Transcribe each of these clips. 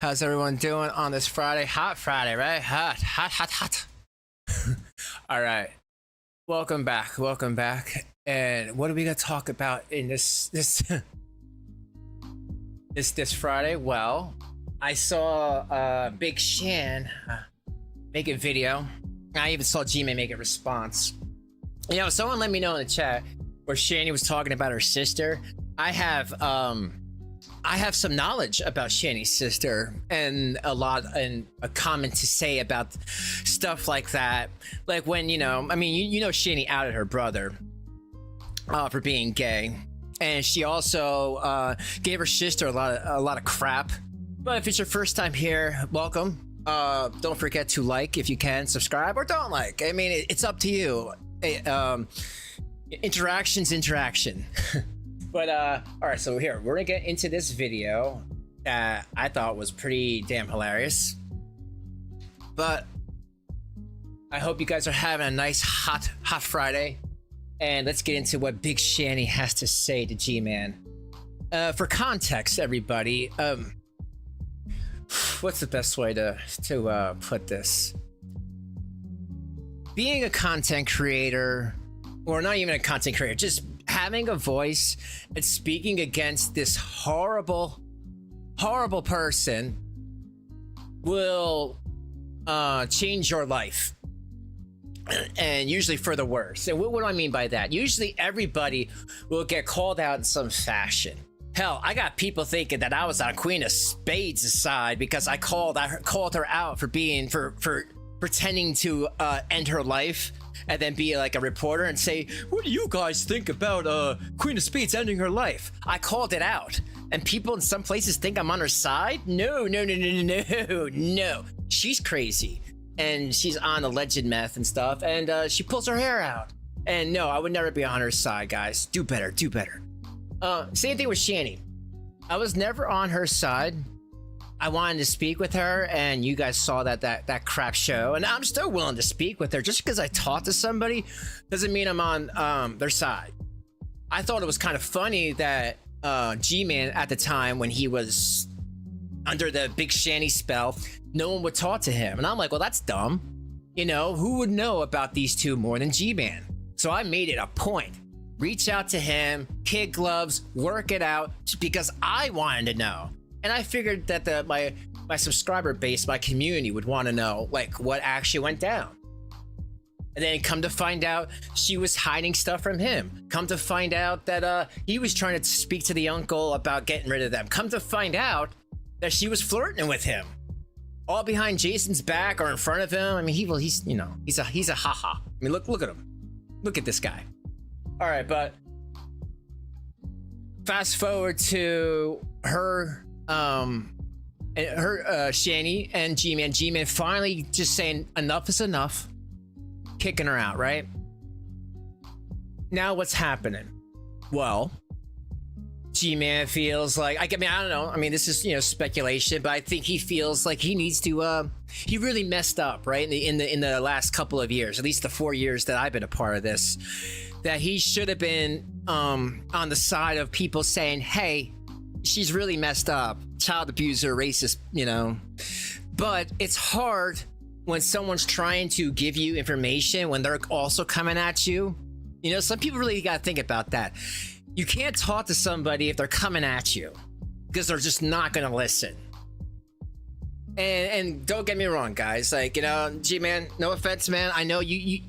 How's everyone doing on this Friday? Hot Friday, right? Hot, hot, hot, hot. All right. Welcome back. Welcome back. And what are we gonna talk about in this Friday? Well, I saw Big Shan make a video. I even saw Gman make a response. You know, someone let me know in the chat where Shanny was talking about her sister. I have some knowledge about Shanny's sister and a comment to say about stuff like that. Like when, you know, I mean, you know, Shanny outed her brother for being gay, and she also gave her sister a lot of crap. But if it's your first time here, welcome. Don't forget to like if you can, subscribe, or don't like. I mean, it's up to you. Interaction's interaction. But all right, so here we're gonna get into this video that I thought was pretty damn hilarious. But I hope you guys are having a nice hot Friday, and let's get into what Big Shanny has to say to Gman. For context, everybody, what's the best way to put this? Being a content creator, or not even a content creator, just having a voice and speaking against this horrible person will change your life, and usually for the worse. And what do I mean by that? Usually everybody will get called out in some fashion. Hell, I got people thinking that I was on Queen of Spades' side because I called her out for pretending to end her life, and then be like a reporter and say, what do you guys think about Queen of Spades ending her life? I called it out, and people in some places think I'm on her side. No. She's crazy, and she's on alleged meth and stuff, and she pulls her hair out. And no, I would never be on her side, guys. Do better. Same thing with Shanny. I was never on her side. I wanted to speak with her, and you guys saw that crap show, and I'm still willing to speak with her. Just because I talked to somebody doesn't mean I'm on their side. I thought it was kind of funny that Gman at the time, when he was under the Big Shanny spell, no one would talk to him, and I'm like, well, that's dumb. You know, who would know about these two more than Gman? So I made it a point. Reach out to him, kid gloves, work it out, just because I wanted to know. And I figured that my subscriber base, my community, would want to know, like, what actually went down. And then come to find out she was hiding stuff from him. Come to find out that he was trying to speak to the uncle about getting rid of them. Come to find out that she was flirting with him, all behind Jason's back or in front of him. I mean, he's a haha. I mean, look at him. Look at this guy. All right, but fast forward to her. Shanny and Gman finally just saying enough is enough, kicking her out, right? Now what's happening? Well, Gman feels like, I mean, I don't know. I mean, this is, you know, speculation, but I think he feels like he needs to, he really messed up, right? In the last couple of years, at least the 4 years that I've been a part of this, that he should have been, on the side of people saying, hey, she's really messed up, child abuser, racist, you know. But it's hard when someone's trying to give you information when they're also coming at you. You know, some people really got to think about that. You can't talk to somebody if they're coming at you, because they're just not going to listen. And don't get me wrong, guys. Like, you know, G-Man, no offense, man. I know you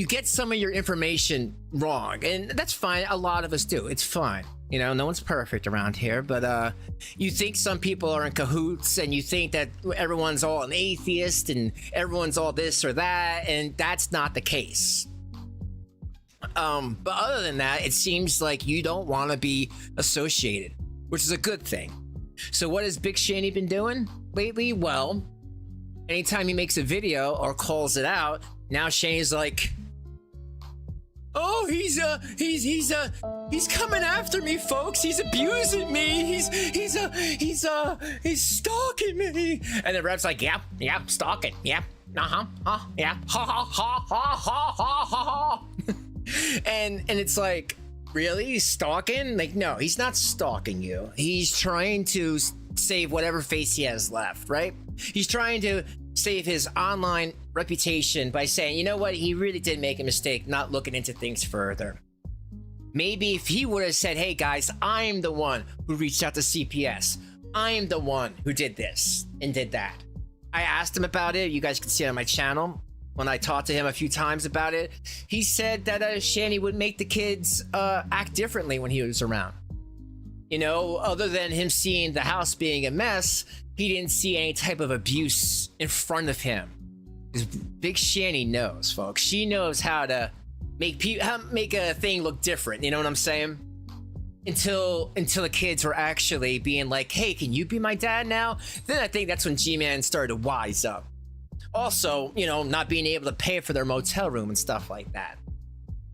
get some of your information wrong, and that's fine. A lot of us do. It's fine. You know, no one's perfect around here, but you think some people are in cahoots, and you think that everyone's all an atheist and everyone's all this or that, and that's not the case. But other than that, it seems like you don't want to be associated, which is a good thing. So what has Big Shanny been doing lately? Well, anytime he makes a video or calls it out, now Shanny's like, oh, he's coming after me, folks. He's abusing me. He's stalking me. And the rep's like, yep, stalking. Yep. Yeah. Ha. And it's like, really? He's stalking? Like, no, he's not stalking you. He's trying to save whatever face he has left, right? He's trying to save his online reputation by saying, you know what, he really did make a mistake not looking into things further. Maybe if he would have said, hey guys, I'm the one who reached out to CPS. I'm the one who did this and did that. I asked him about it. You guys can see it on my channel. When I talked to him a few times about it, he said that Shanny would make the kids act differently when he was around. You know, other than him seeing the house being a mess, he didn't see any type of abuse in front of him. Because Big Shanny knows, folks. She knows how to make a thing look different. You know what I'm saying? Until the kids were actually being like, hey, can you be my dad now? Then I think that's when Gman started to wise up. Also, you know, not being able to pay for their motel room and stuff like that.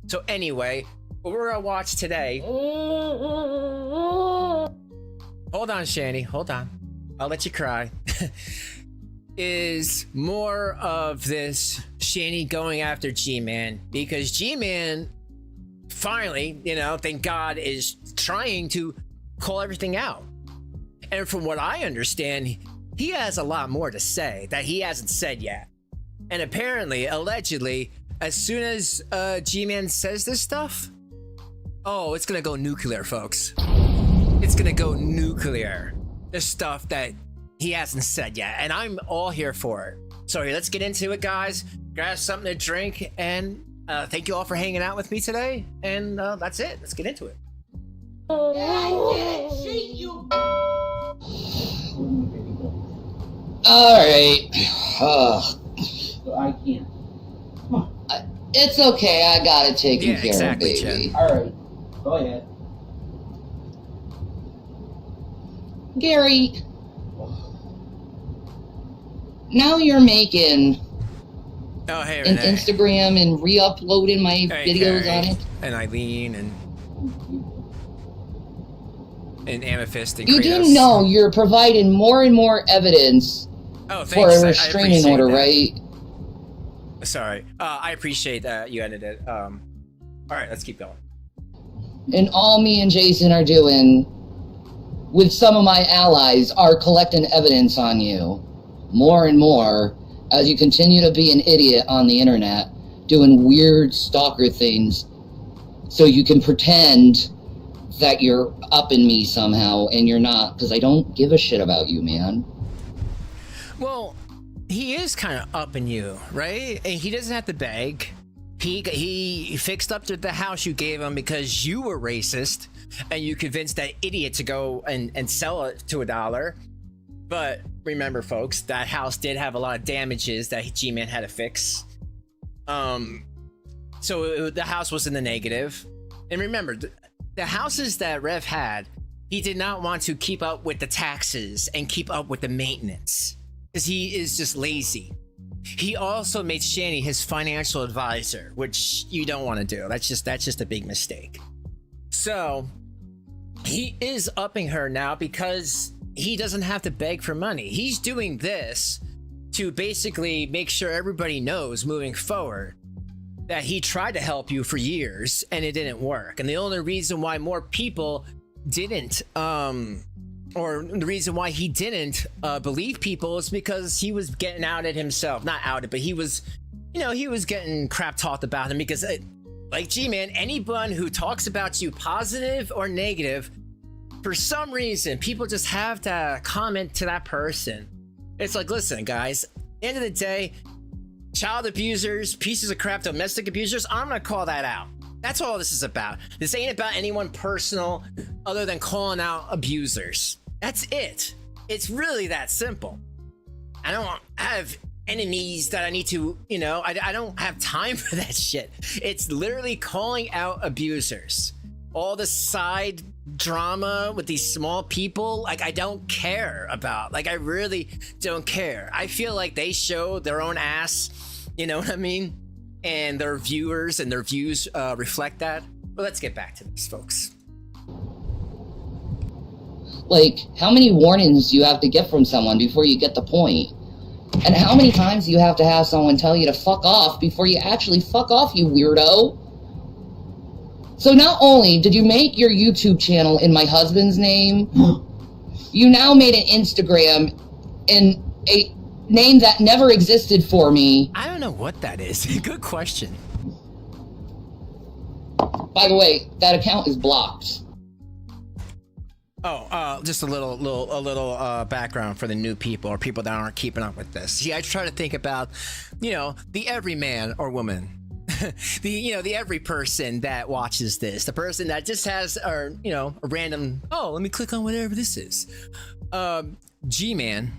So anyway, what we're gonna watch today. Hold on, Shanny, hold on. I'll let you cry. Is more of this Shanny going after Gman, because Gman finally, you know, thank God, is trying to call everything out. And from what I understand, he has a lot more to say that he hasn't said yet. And apparently, allegedly, as soon as Gman says this stuff, oh, it's gonna go nuclear, folks. It's gonna go nuclear. There's stuff that he hasn't said yet, and I'm all here for it. So here, let's get into it, guys. Grab something to drink, and thank you all for hanging out with me today. And that's it. Let's get into it. I didn't see you. Alright. I can't. Come on. It's okay, I got it taken care exactly, of, baby. Chen. Alright. Go ahead. Gary, now you're making Oh, hey, an Renee. Instagram and re-uploading my Hey, videos Carrie. on it. And Eileen and Amethyst and You Kratos. do know you're providing more and more evidence Oh, thanks. for a I restraining appreciate order, that. right? Sorry. I appreciate that you ended it. All right, let's keep going. And all me and Jason are doing, with some of my allies, are collecting evidence on you. More and more, as you continue to be an idiot on the internet, doing weird stalker things, so you can pretend that you're upping me somehow, and you're not, because I don't give a shit about you, man. Well, he is kind of upping you, right? And he doesn't have to beg. He fixed up the house you gave him because you were racist, and you convinced that idiot to go and sell it to $1. But remember, folks, that house did have a lot of damages that G-Man had to fix. So the house was in the negative. And remember, the houses that Rev had, he did not want to keep up with the taxes and keep up with the maintenance, because he is just lazy. He also made Shanny his financial advisor, which you don't want to do. That's just a big mistake. So he is upping her now because he doesn't have to beg for money. He's doing this to basically make sure everybody knows moving forward that he tried to help you for years and it didn't work. And the only reason why more people didn't, or the reason why he didn't believe people is because he was getting outed himself. Not outed, but he was, you know, he was getting crap talked about him because, like, G-Man, anyone who talks about you positive or negative, for some reason, people just have to comment to that person. It's like, listen, guys, at the end of the day, child abusers, pieces of crap, domestic abusers, I'm gonna call that out. That's all this is about. This ain't about anyone personal other than calling out abusers. That's it. It's really that simple. I don't have enemies that I need to, you know, I don't have time for that shit. It's literally calling out abusers. All the side drama with these small people, like, I don't care about. Like, I really don't care. I feel like they show their own ass, you know what I mean? And their viewers and their views reflect that. But let's get back to this, folks. Like, how many warnings do you have to get from someone before you get the point? And how many times do you have to have someone tell you to fuck off before you actually fuck off, you weirdo? So not only did you make your YouTube channel in my husband's name, You now made an Instagram in a name that never existed for me. I don't know what that is. Good question. By the way, that account is blocked. Oh, just a little background for the new people or people that aren't keeping up with this. See, I try to think about, the every man or woman, the every person that watches this, the person that just has, a random, let me click on whatever this is. Gman,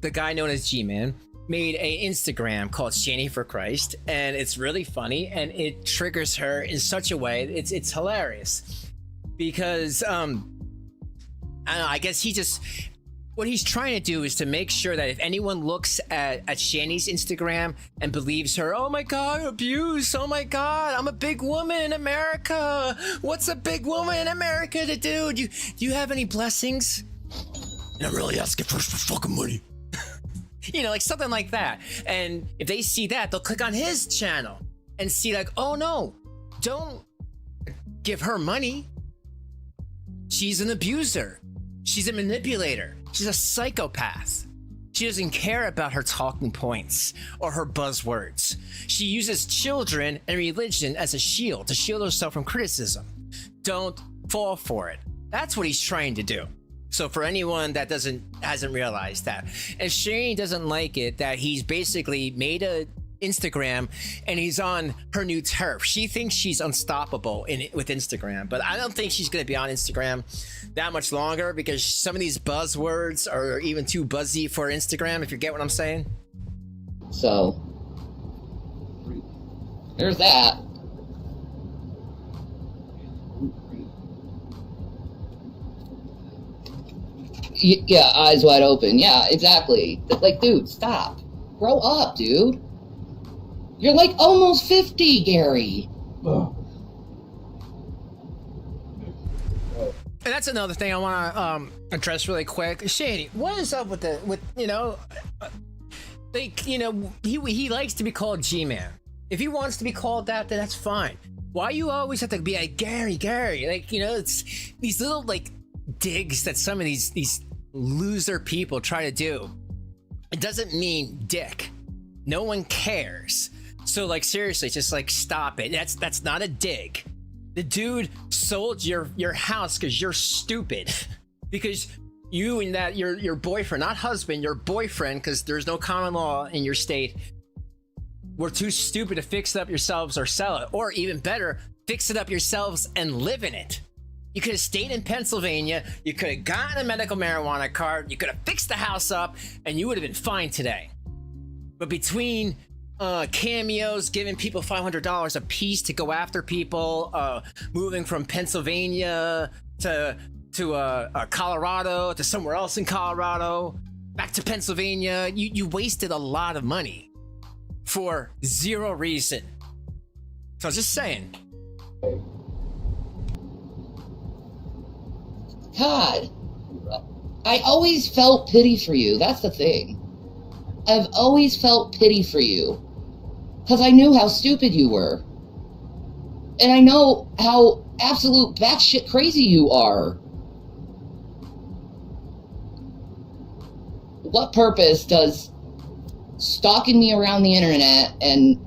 the guy known as Gman, made a Instagram called ShannyForChrist, and it's really funny, and it triggers her in such a way. It's hilarious because I don't know, I guess what he's trying to do is to make sure that if anyone looks at Shanny's Instagram and believes her, oh my god, abuse, oh my god, I'm a big woman in America, what's a big woman in America to do? Do you have any blessings? And I'm really asking for fucking money. Like something like that. And if they see that, they'll click on his channel and see like, oh no, don't give her money. She's an abuser. She's a manipulator. She's a psychopath. She doesn't care about her talking points or her buzzwords. She uses children and religion as a shield to shield herself from criticism. Don't fall for it. That's what he's trying to do. So for anyone that hasn't realized that, and Shanny doesn't like it that he's basically made a Instagram and he's on her new turf. She thinks she's unstoppable with Instagram, but I don't think she's going to be on Instagram that much longer because some of these buzzwords are even too buzzy for Instagram, if you get what I'm saying. So there's that. Yeah, eyes wide open. Yeah, exactly. Like, dude, stop. Grow up, dude. You're like almost 50, Gary. Oh. And that's another thing I want to address really quick. Shanny, what is up with he likes to be called G-Man. If he wants to be called that, then that's fine. Why you always have to be like Gary? Like, it's these little like digs that some of these loser people try to do. It doesn't mean dick. No one cares. So like seriously, just like stop it. That's not a dig. The dude sold your house because you're stupid. Because you and that your boyfriend, not husband, your boyfriend, because there's no common law in your state, were too stupid to fix it up yourselves or sell it. Or even better, fix it up yourselves and live in it. You could have stayed in Pennsylvania, you could have gotten a medical marijuana card, you could have fixed the house up, and you would have been fine today. But between cameos, giving people $500 a piece to go after people, moving from Pennsylvania to Colorado, to somewhere else in Colorado, back to Pennsylvania, you wasted a lot of money for zero reason. So I was just saying. God, I always felt pity for you. That's the thing. I've always felt pity for you. Because I knew how stupid you were. And I know how absolute batshit crazy you are. What purpose does stalking me around the internet and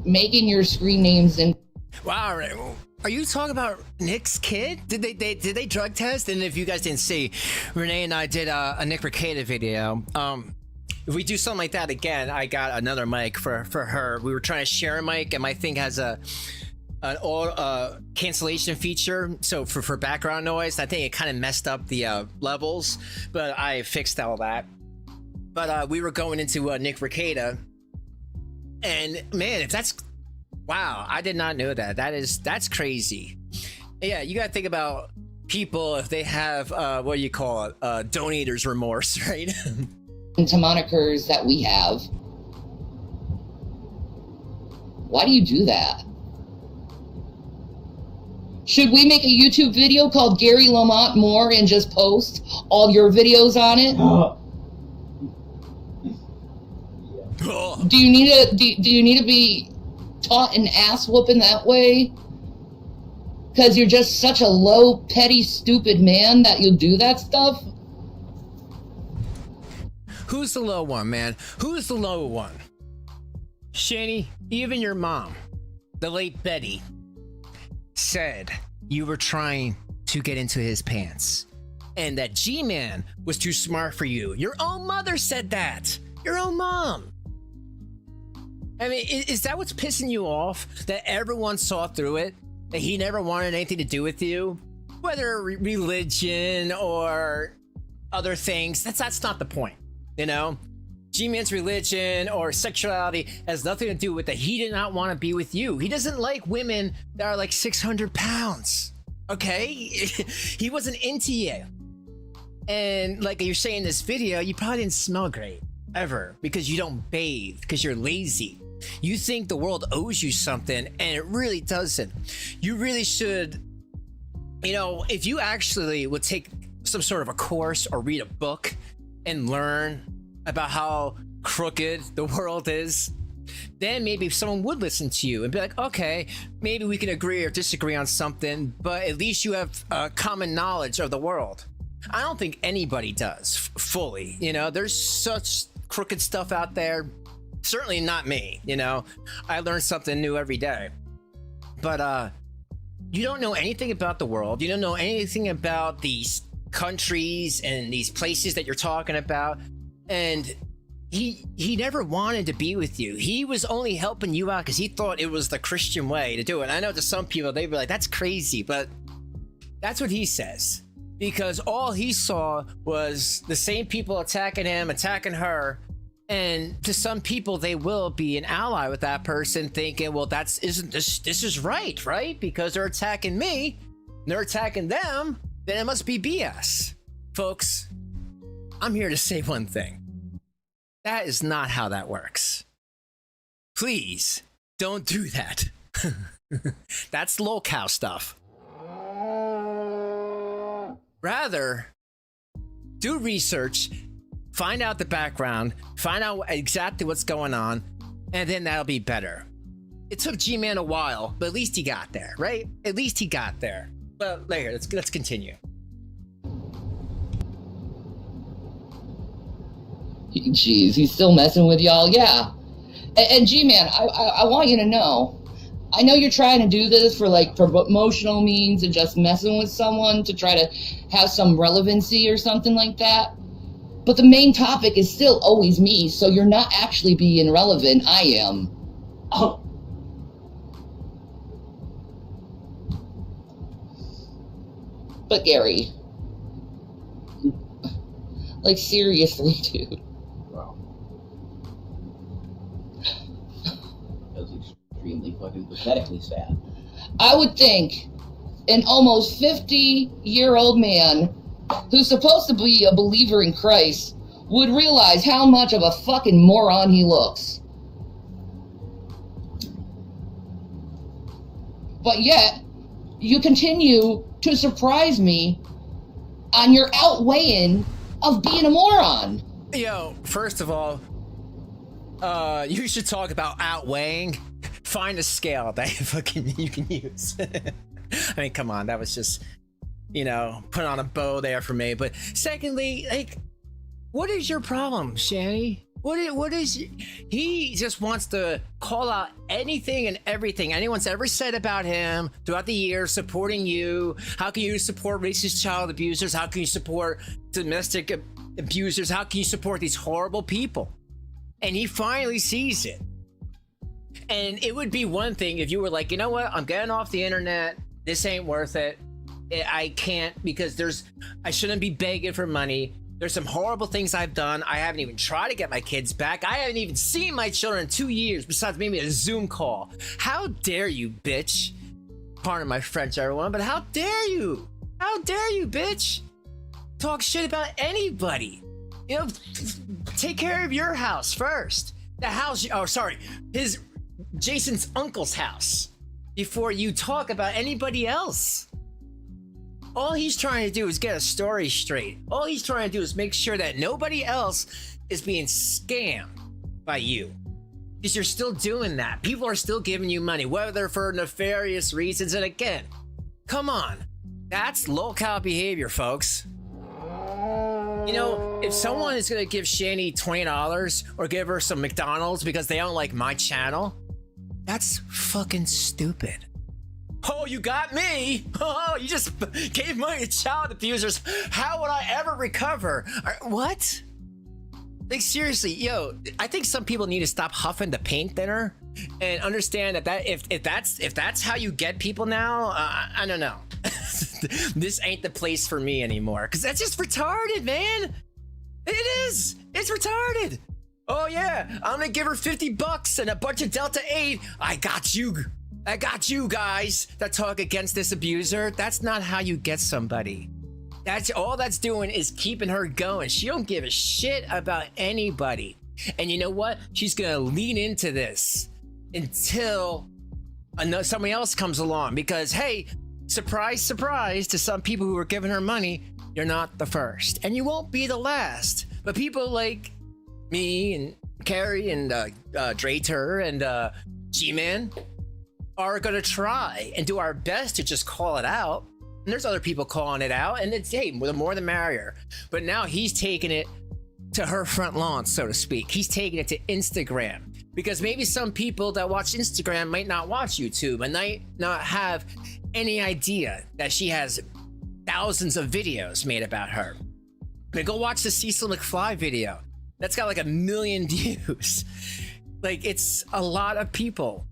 making your screen names and... Wow, are you talking about Nick's kid? Did they drug test? And if you guys didn't see, Renee and I did a Nick Rekieta video. If we do something like that again, I got another mic for her. We were trying to share a mic, and my thing has an cancellation feature. So for background noise, I think it kind of messed up the levels, but I fixed all that. But we were going into Nick Rekieta, and man, if that's... Wow, I did not know that. That's crazy. Yeah, you gotta think about people if they have what do you call it? Donator's remorse, right? to monikers that we have. Why do you do that? Should we make a YouTube video called Gary Lamont Moore and just post all your videos on it? Do you need to be taught an ass whooping that way? Because you're just such a low, petty, stupid man that you'll do that stuff? Who's the low one, man? Who's the low one? Shanny, even your mom, the late Betty, said you were trying to get into his pants and that Gman was too smart for you. Your own mother said that. Your own mom. I mean, is that what's pissing you off? That everyone saw through it? That he never wanted anything to do with you? Whether religion or other things, that's not the point, you know? G-Man's religion or sexuality has nothing to do with that. He did not want to be with you. He doesn't like women that are like 600 pounds, okay? He wasn't into you. And like you're saying in this video, you probably didn't smell great, ever, because you don't bathe, because you're lazy. You think the world owes you something, and it really doesn't. You really should, you know, if you actually would take some sort of a course or read a book and learn about how crooked the world is, then maybe someone would listen to you and be like, okay, maybe we can agree or disagree on something, but at least you have common knowledge of the world. I don't think anybody does fully, you know. There's such crooked stuff out there. Certainly not me, you know. I learn something new every day. But you don't know anything about the world. You don't know anything about these countries and these places that you're talking about. And he never wanted to be with you. He was only helping you out because he thought it was the Christian way to do it. I know to some people, they'd be like, that's crazy, but that's what he says. Because all he saw was the same people attacking him, attacking her. And to some people, they will be an ally with that person, thinking, well, this is right? Because they're attacking me, they're attacking them, then it must be BS. Folks, I'm here to say one thing. That is not how that works. Please, don't do that. That's lol-cow stuff. Rather, do research, find out the background, find out exactly what's going on, and then that'll be better. It took G-Man a while, but at least he got there, right? At least he got there. But later, let's continue. Jeez, he's still messing with y'all? Yeah. And G-Man, I want you to know, I know you're trying to do this for promotional means and just messing with someone to try to have some relevancy or something like that. But the main topic is still always me, so you're not actually being relevant. I am. Oh. But Gary, like seriously, dude. Wow. That was extremely fucking pathetically sad. I would think an almost 50-year-old man who's supposed to be a believer in Christ would realize how much of a fucking moron he looks. But yet, you continue to surprise me on your outweighing of being a moron. Yo, first of all, you should talk about outweighing. Find a scale that you can use. I mean, come on, that was just, you know, put on a bow there for me. But secondly, like, what is your problem, Shanny? What is he just wants to call out anything and everything anyone's ever said about him throughout the years, supporting you. How can you support racist child abusers? How can you support domestic abusers? How can you support these horrible people? And he finally sees it. And it would be one thing if you were like, you know what, I'm getting off the internet. This ain't worth it. I can't, because I shouldn't be begging for money. There's some horrible things I've done. I haven't even tried to get my kids back. I haven't even seen my children in 2 years, besides maybe a Zoom call. How dare you, bitch? Pardon my French, everyone, but how dare you? How dare you, bitch? Talk shit about anybody. You know, take care of your house first. The house, Jason's uncle's house, before you talk about anybody else. All he's trying to do is get a story straight. All he's trying to do is make sure that nobody else is being scammed by you. Because you're still doing that. People are still giving you money, whether for nefarious reasons. And again, Come on. That's low-cal behavior, folks. You know, if someone is going to give Shanny $20 or give her some McDonald's because they don't like my channel, that's fucking stupid. Oh, you got me. Oh, you just gave money to child abusers. How would I ever recover? What? Like, seriously, yo, I think some people need to stop huffing the paint thinner and understand that if that's how you get people now, I don't know. This ain't the place for me anymore, because that's just retarded, man. It is. It's retarded. Oh yeah, I'm gonna give her $50 and a bunch of Delta 8. I got you guys that talk against this abuser. That's not how you get somebody. That's all that's doing is keeping her going. She don't give a shit about anybody. And you know what? She's gonna lean into this until somebody else comes along, because hey, surprise, surprise to some people who are giving her money, you're not the first and you won't be the last. But people like me and Carrie and Drater and Gman are gonna try and do our best to just call it out. And there's other people calling it out, and it's, hey, the more the merrier. But now he's taking it to her front lawn, so to speak. He's taking it to Instagram, because maybe some people that watch Instagram might not watch YouTube and might not have any idea that she has thousands of videos made about her. I mean, go watch the Cecil McFly video. That's got like 1 million views. Like, it's a lot of people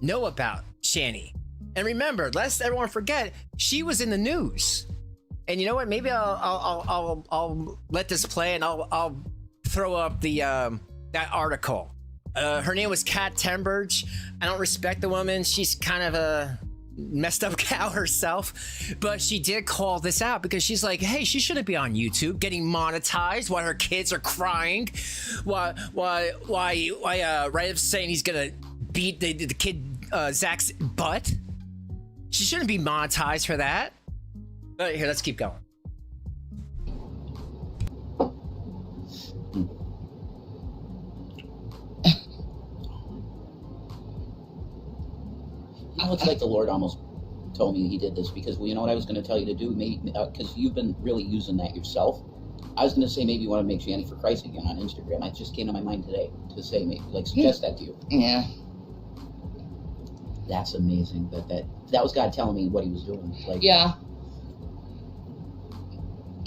know about Shanny. And remember, lest everyone forget, she was in the news. And you know what? Maybe I'll let this play, and I'll throw up the that article. Her name was Kat Temberge. I don't respect the woman. She's kind of a messed up cow herself, but she did call this out because she's like, hey, she shouldn't be on YouTube getting monetized while her kids are crying. Why Rev's saying he's gonna beat the kid Zach's butt. She shouldn't be monetized for that. But here, let's keep going. You know, it's like the Lord almost told me he did this, because, well, you know what I was going to tell you to do? Maybe because you've been really using that yourself. I was going to say maybe you want to make ShannyForChrist again on Instagram. It just came to my mind today to say, maybe, like, suggest that to you. Yeah. That's amazing. That was God telling me what he was doing. Like, yeah.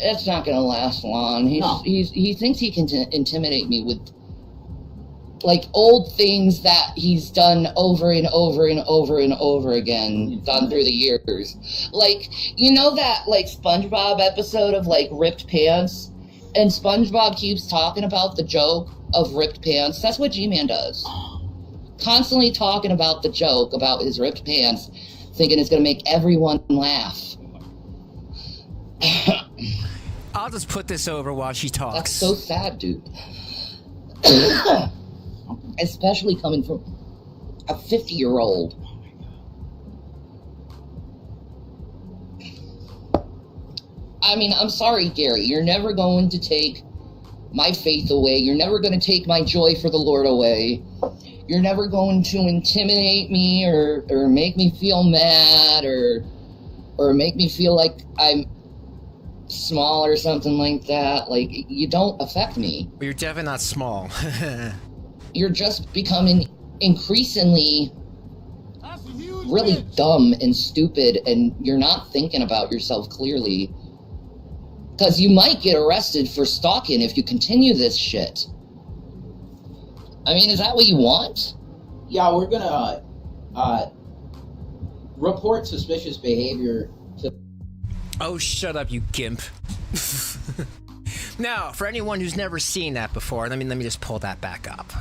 It's not gonna last long. He thinks he can intimidate me with like old things that he's done over and over and over and over again, done through the years. Like, you know that like SpongeBob episode of like ripped pants, and SpongeBob keeps talking about the joke of ripped pants. That's what Gman does. Constantly talking about the joke about his ripped pants, thinking it's gonna make everyone laugh. I'll just put this over while she talks. That's so sad, dude. Especially coming from a 50-year-old. I mean, I'm sorry, Gary. You're never going to take my faith away. You're never going to take my joy for the Lord away. You're never going to intimidate me or make me feel mad or make me feel like I'm small or something like that. Like, you don't affect me. Well, you're definitely not small. You're just becoming increasingly really dumb and stupid, and you're not thinking about yourself clearly. Because you might get arrested for stalking if you continue this shit. I mean, is that what you want? Yeah, we're gonna report suspicious behavior to... Oh, shut up, you gimp. Now, for anyone who's never seen that before, let me just pull that back up.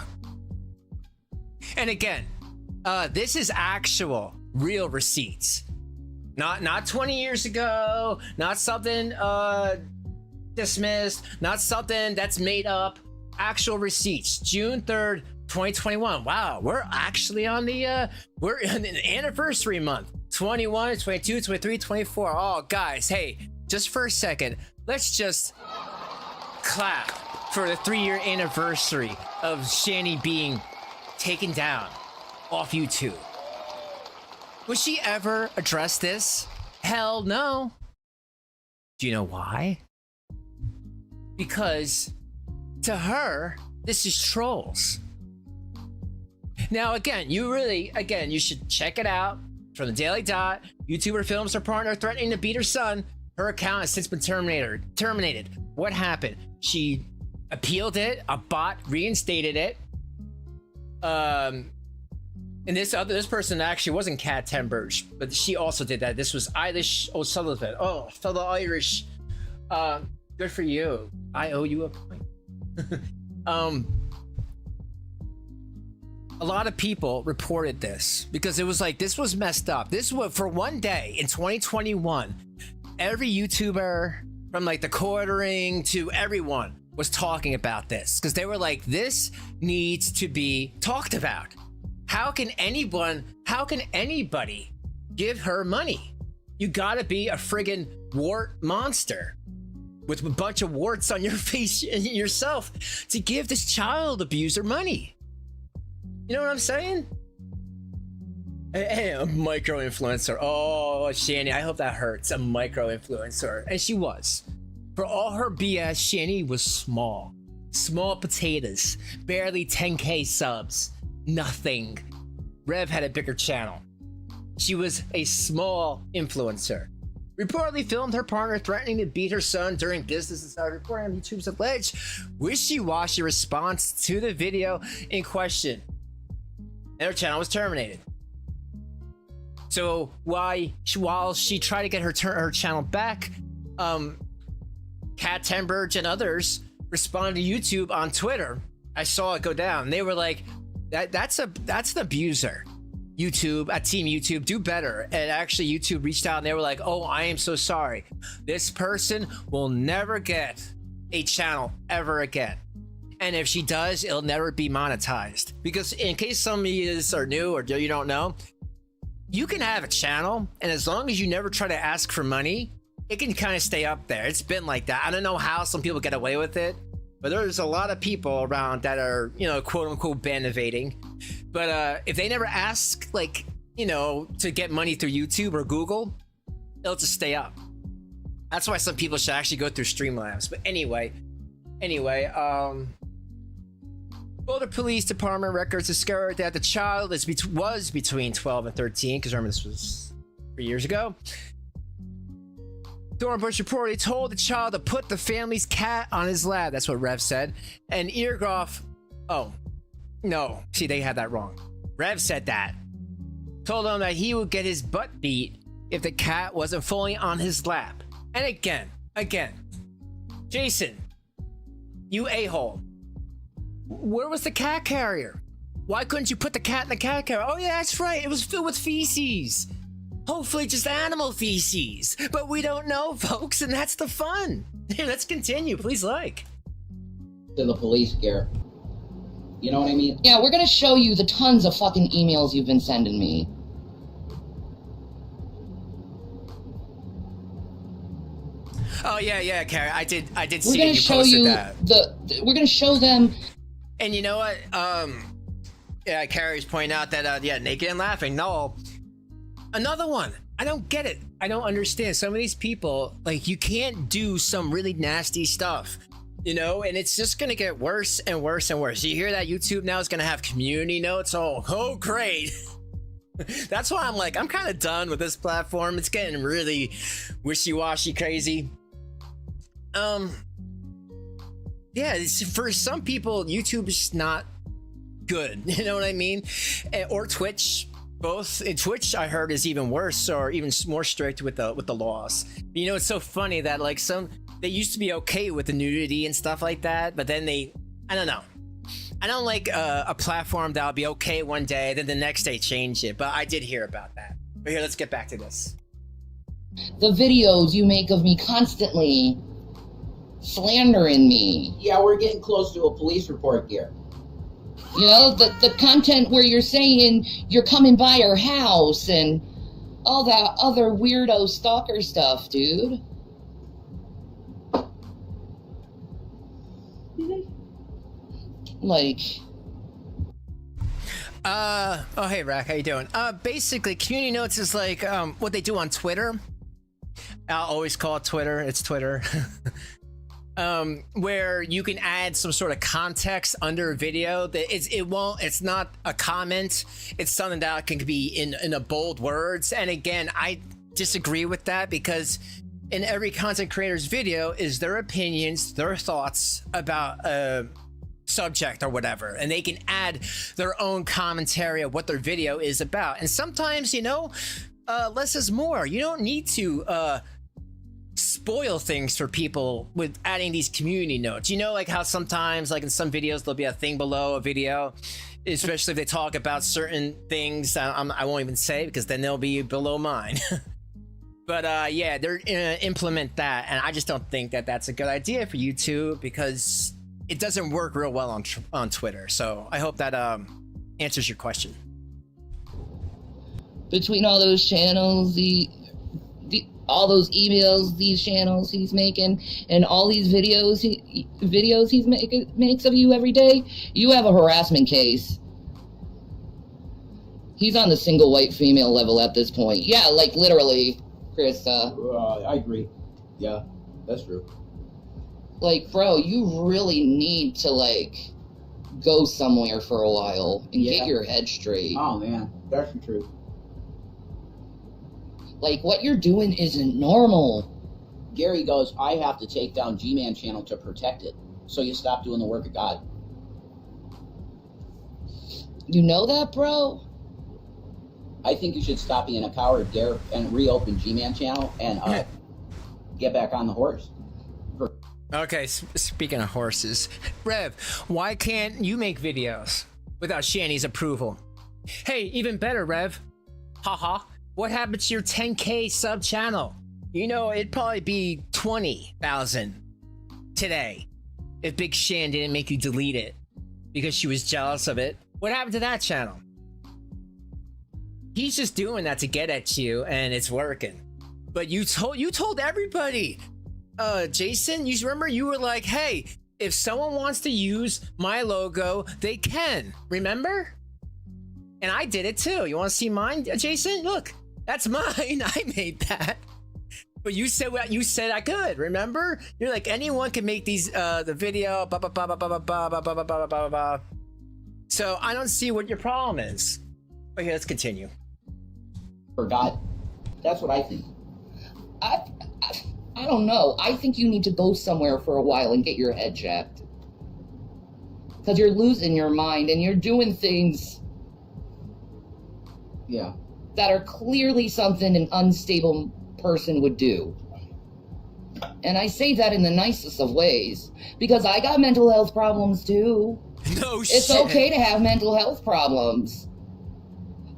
And again, this is actual, real receipts. Not 20 years ago, not something dismissed, not something that's made up. Actual receipts, June 3rd, 2021. Wow, we're actually on the we're in the anniversary month. 21, 22, 23, 24. Oh, guys, hey, just for a second, let's just clap for the 3-year anniversary of Shanny being taken down off YouTube. Would she ever address this? Hell no. Do you know why? Because to her, this is trolls. Now, again, you should check it out from the Daily Dot. YouTuber films her partner threatening to beat her son. Her account has since been terminated. What happened? She appealed it. A bot reinstated it. And this person actually wasn't Kat Tenberge, but she also did that. This was Eilish O'Sullivan. Oh, fellow Irish. Good for you. I owe you a point. A lot of people reported this because it was like, this was messed up. This was for one day in 2021. Every YouTuber from like the quartering to everyone was talking about this because they were like, this needs to be talked about. How can anybody give her money? You gotta be a friggin' wart monster with a bunch of warts on your face and yourself to give this child abuser money. You know what I'm saying? Hey, a micro influencer. Oh, Shanny, I hope that hurts. A micro influencer. And she was. For all her BS, Shanny was small. Small potatoes. Barely 10K subs. Nothing. Rev had a bigger channel. She was a small influencer. Reportedly filmed her partner threatening to beat her son during business inside reporting on YouTube's alleged wishy-washy response to the video in question. And her channel was terminated. So while she tried to get her channel back, Kat Tenberge and others responded to YouTube on Twitter. I saw it go down. They were like, that's an abuser. YouTube, at Team YouTube, do better. And actually YouTube reached out and they were like, oh, I am so sorry. This person will never get a channel ever again. And if she does, it'll never be monetized. Because in case some of you are new or you don't know, you can have a channel, and as long as you never try to ask for money, it can kind of stay up there. It's been like that. I don't know how some people get away with it, but there's a lot of people around that are, quote unquote, ban-evading. But if they never ask, to get money through YouTube or Google, it'll just stay up. That's why some people should actually go through Streamlabs. But anyway, Boulder Police Department records discovered that the child was between 12 and 13, because remember this was 3 years ago. Thornbush reportedly told the child to put the family's cat on his lap. That's what Rev said. And Eargroff, oh, no, see, they had that wrong. Rev said that. Told him that he would get his butt beat if the cat wasn't fully on his lap. And again, Jason, you a-hole. Where was the cat carrier? Why couldn't you put the cat in the cat carrier? Oh yeah, that's right. It was filled with feces. Hopefully just animal feces. But we don't know, folks, and that's the fun. Let's continue. Please like. To the police, Garrett. You know what I mean? Yeah, we're gonna show you the tons of fucking emails you've been sending me. Oh yeah, Carrie. I did We're see gonna you show posted you that. we're gonna show them. And you know what? Yeah, Carrie's pointing out that naked and laughing. No, another one. I don't get it. I don't understand. Some of these people, you can't do some really nasty stuff, and it's just gonna get worse and worse and worse. You hear that YouTube now is gonna have community notes? Oh, great. That's why I'm kind of done with this platform. It's getting really wishy-washy crazy. Yeah, for some people, YouTube is not good. You know what I mean? Or Twitch. Both in Twitch, I heard, is even worse or even more strict with the laws. It's so funny that they used to be okay with the nudity and stuff like that, but then I don't know. I don't like a platform that'll be okay one day, then the next day change it. But I did hear about that. But here, let's get back to this. The videos you make of me constantly slandering me. Yeah, we're getting close to a police report, Garrett. The content where you're saying you're coming by our house and all that other weirdo stalker stuff, dude. Oh hey Rack, how you doing? Basically community notes is what they do on Twitter, I'll always call it Twitter. It's Twitter. Where you can add some sort of context under a video that it's not a comment. It's something that can be in a bold words. And again, I disagree with that because in every content creator's video is their opinions, their thoughts about a subject or whatever, and they can add their own commentary of what their video is about. And sometimes, less is more. You don't need to spoil things for people with adding these community notes. Like how sometimes, like in some videos, there'll be a thing below a video, especially if they talk about certain things. I won't even say because then they'll be below mine. But yeah, they're gonna implement that, and I just don't think that that's a good idea for YouTube because it doesn't work real well on Twitter. So I hope that answers your question. Between all those channels, all those emails, these channels he's making, and all these videos he makes of you every day, you have a harassment case. He's on the single white female level at this point. Yeah, like literally, Chris. I agree. Yeah, that's true. Like, bro, you really need to, like, go somewhere for a while and get your head straight. Oh, man, that's the truth. Like, what you're doing isn't normal. Gary goes, I have to take down Gman channel to protect it. So you stop doing the work of God. You know that, bro? I think you should stop being a coward, Gary, and reopen Gman channel and get back on the horse. Okay, speaking of horses, Rev, why can't you make videos without Shanny's approval? Hey, even better, Rev. Haha. What happened to your 10K sub channel? It'd probably be 20,000 today if Big Shan didn't make you delete it because she was jealous of it. What happened to that channel? He's just doing that to get at you, and it's working. But you told everybody. Jason, you remember you were like, hey, if someone wants to use my logo, they can. Remember? And I did it too. You want to see mine, Jason? Look, that's mine. I made that. But you said I could. Remember? You're like, anyone can make these the video. Blah, blah, blah, blah, blah, blah, blah, blah, blah, blah, blah, blah. So I don't see what your problem is. Okay, let's continue. For God, that's what I think. I don't know. I think you need to go somewhere for a while and get your head checked. Because you're losing your mind and you're doing things that are clearly something an unstable person would do. And I say that in the nicest of ways. Because I got mental health problems too. No shit. It's okay to have mental health problems.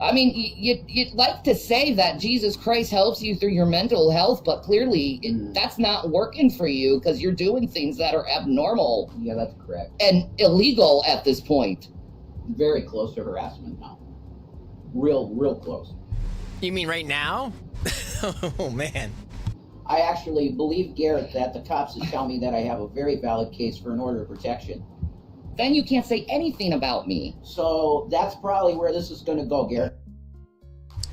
I mean, you'd like to say that Jesus Christ helps you through your mental health, but clearly that's not working for you because you're doing things that are abnormal. Yeah, that's correct. And illegal at this point. Very close to harassment now. Real close. You mean right now? Oh, man. I actually believe, Garrett, that the cops have shown me that I have a very valid case for an order of protection. Then you can't say anything about me. So that's probably where this is going to go, Garrett.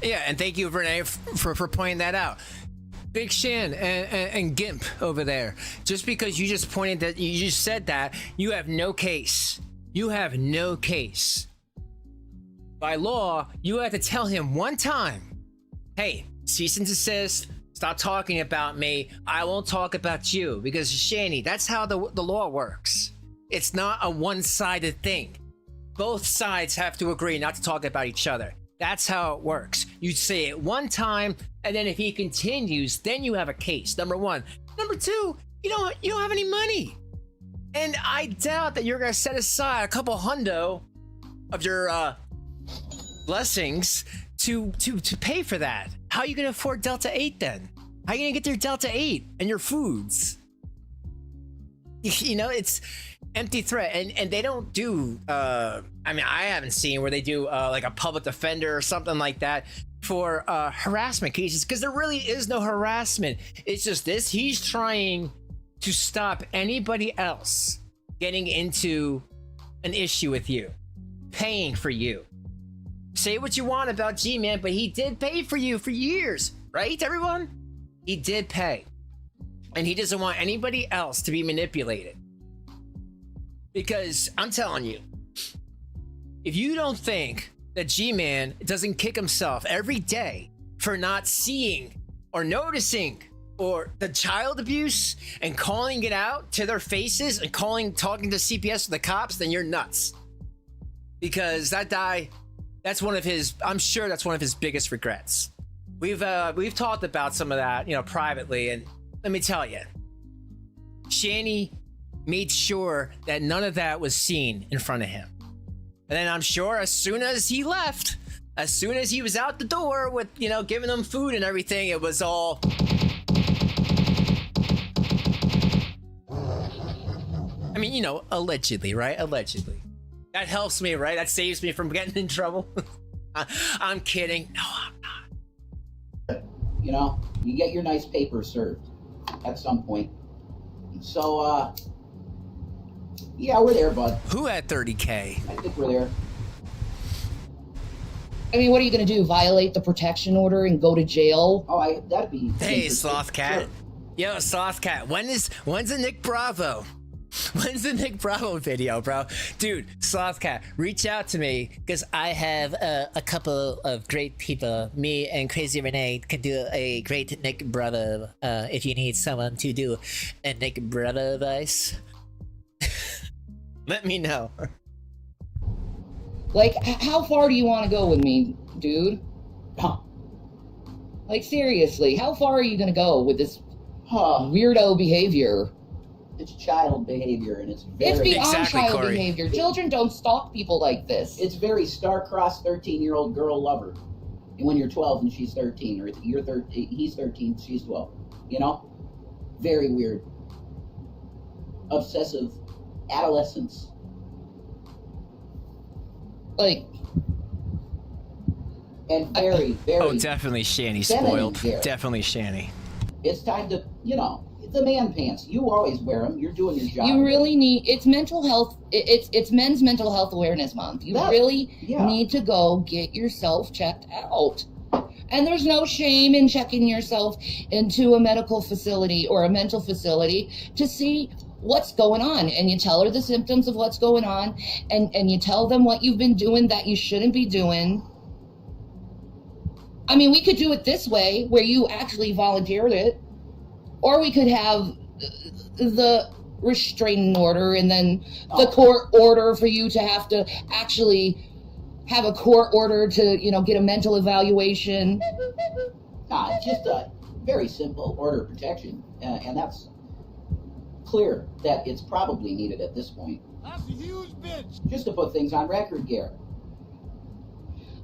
Yeah, and thank you, Renee, for pointing that out. Big Shan and Gimp over there. Just because you just said that, you have no case. You have no case. By law, you have to tell him one time, hey, cease and desist, stop talking about me, I won't talk about you. Because, Shanny, that's how the law works. It's not a one-sided thing. Both sides have to agree not to talk about each other. That's how it works. You say it one time, and then if he continues, then you have a case. Number one. Number two, you don't have any money. And I doubt that you're gonna set aside a couple hundo of your blessings to pay for that. How are you gonna afford Delta 8 then? How are you gonna get your Delta 8 and your foods? It's empty threat, and they don't do I haven't seen where they do like a public defender or something like that for harassment cases, because there really is no harassment. It's just this: he's trying to stop anybody else getting into an issue with you, paying for you. Say what you want about Gman, but he did pay for you for years, right, everyone? he did pay. And he doesn't want anybody else to be manipulated. Because I'm telling you, if you don't think that Gman doesn't kick himself every day for not seeing or noticing or the child abuse and calling it out to their faces and talking to CPS or the cops, then you're nuts. Because that guy, I'm sure that's one of his biggest regrets. We've talked about some of that, privately, and let me tell you, Shanny made sure that none of that was seen in front of him. And then I'm sure as soon as he left, as soon as he was out the door with, giving them food and everything, it was all... I mean, allegedly, right? Allegedly. That helps me, right? That saves me from getting in trouble. I'm kidding. No, I'm not. You get your nice paper served at some point. So, yeah, we're there, bud. Who had 30K? I think we're there. I mean, what are you going to do? Violate the protection order and go to jail? Oh, that'd be... Hey, Sloth Cat. Sure. Yo, Sloth Cat. When's the Nick Bravo? When's the Nick Bravo video, bro? Dude, Sloth Cat, reach out to me, because I have a couple of great people. Me and Crazy Renee can do a great Nick Bravo if you need someone to do a Nick Bravo advice. Let me know. Like, how far do you want to go with me, dude? Like, seriously, how far are you going to go with this weirdo behavior? It's child behavior, and it's It's beyond Exactly, child Corey. behavior. Children don't stalk people like this. It's very star-crossed 13-year-old girl lover. And when you're 12 and she's 13, or you're 13, he's 13, she's 12. Very weird. Obsessive adolescence. Like, And very, very... Oh, definitely Shanny feminine spoiled. here. Definitely Shanny. It's time to, the man pants. You always wear them. You're doing your job. you really need, it's mental health, it's Men's Mental Health Awareness Month. You really need to go get yourself checked out. And there's no shame in checking yourself into a medical facility or a mental facility to see what's going on. And you tell her the symptoms of what's going on, and you tell them what you've been doing that you shouldn't be doing. I mean, we could do it this way, where you actually volunteered it. Or we could have the restraining order and then the court order for you to have to actually have a court order to, get a mental evaluation. Nah, it's just a very simple order of protection. And that's clear that it's probably needed at this point. That's a huge bitch. Just to put things on record, Garrett.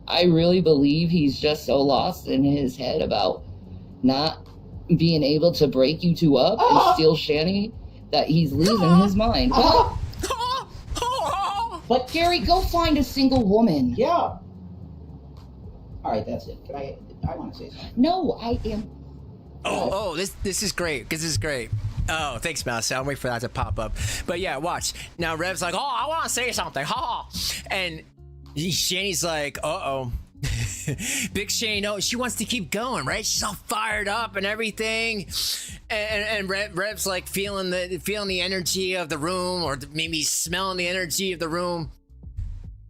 I really believe he's just so lost in his head about not being able to break you two up and steal Shanny that he's losing his mind. But Gary, go find a single woman. Yeah. All right, that's it. I want to say something. No, I am. This is great. This is great. Oh, thanks, Mouse. I'll wait for that to pop up. But yeah, watch. Now Rev's like, I want to say something. And Shanny's like, uh-oh. Big Shane, she wants to keep going, right? She's all fired up and everything, and Rev's like feeling the energy of the room, or maybe smelling the energy of the room.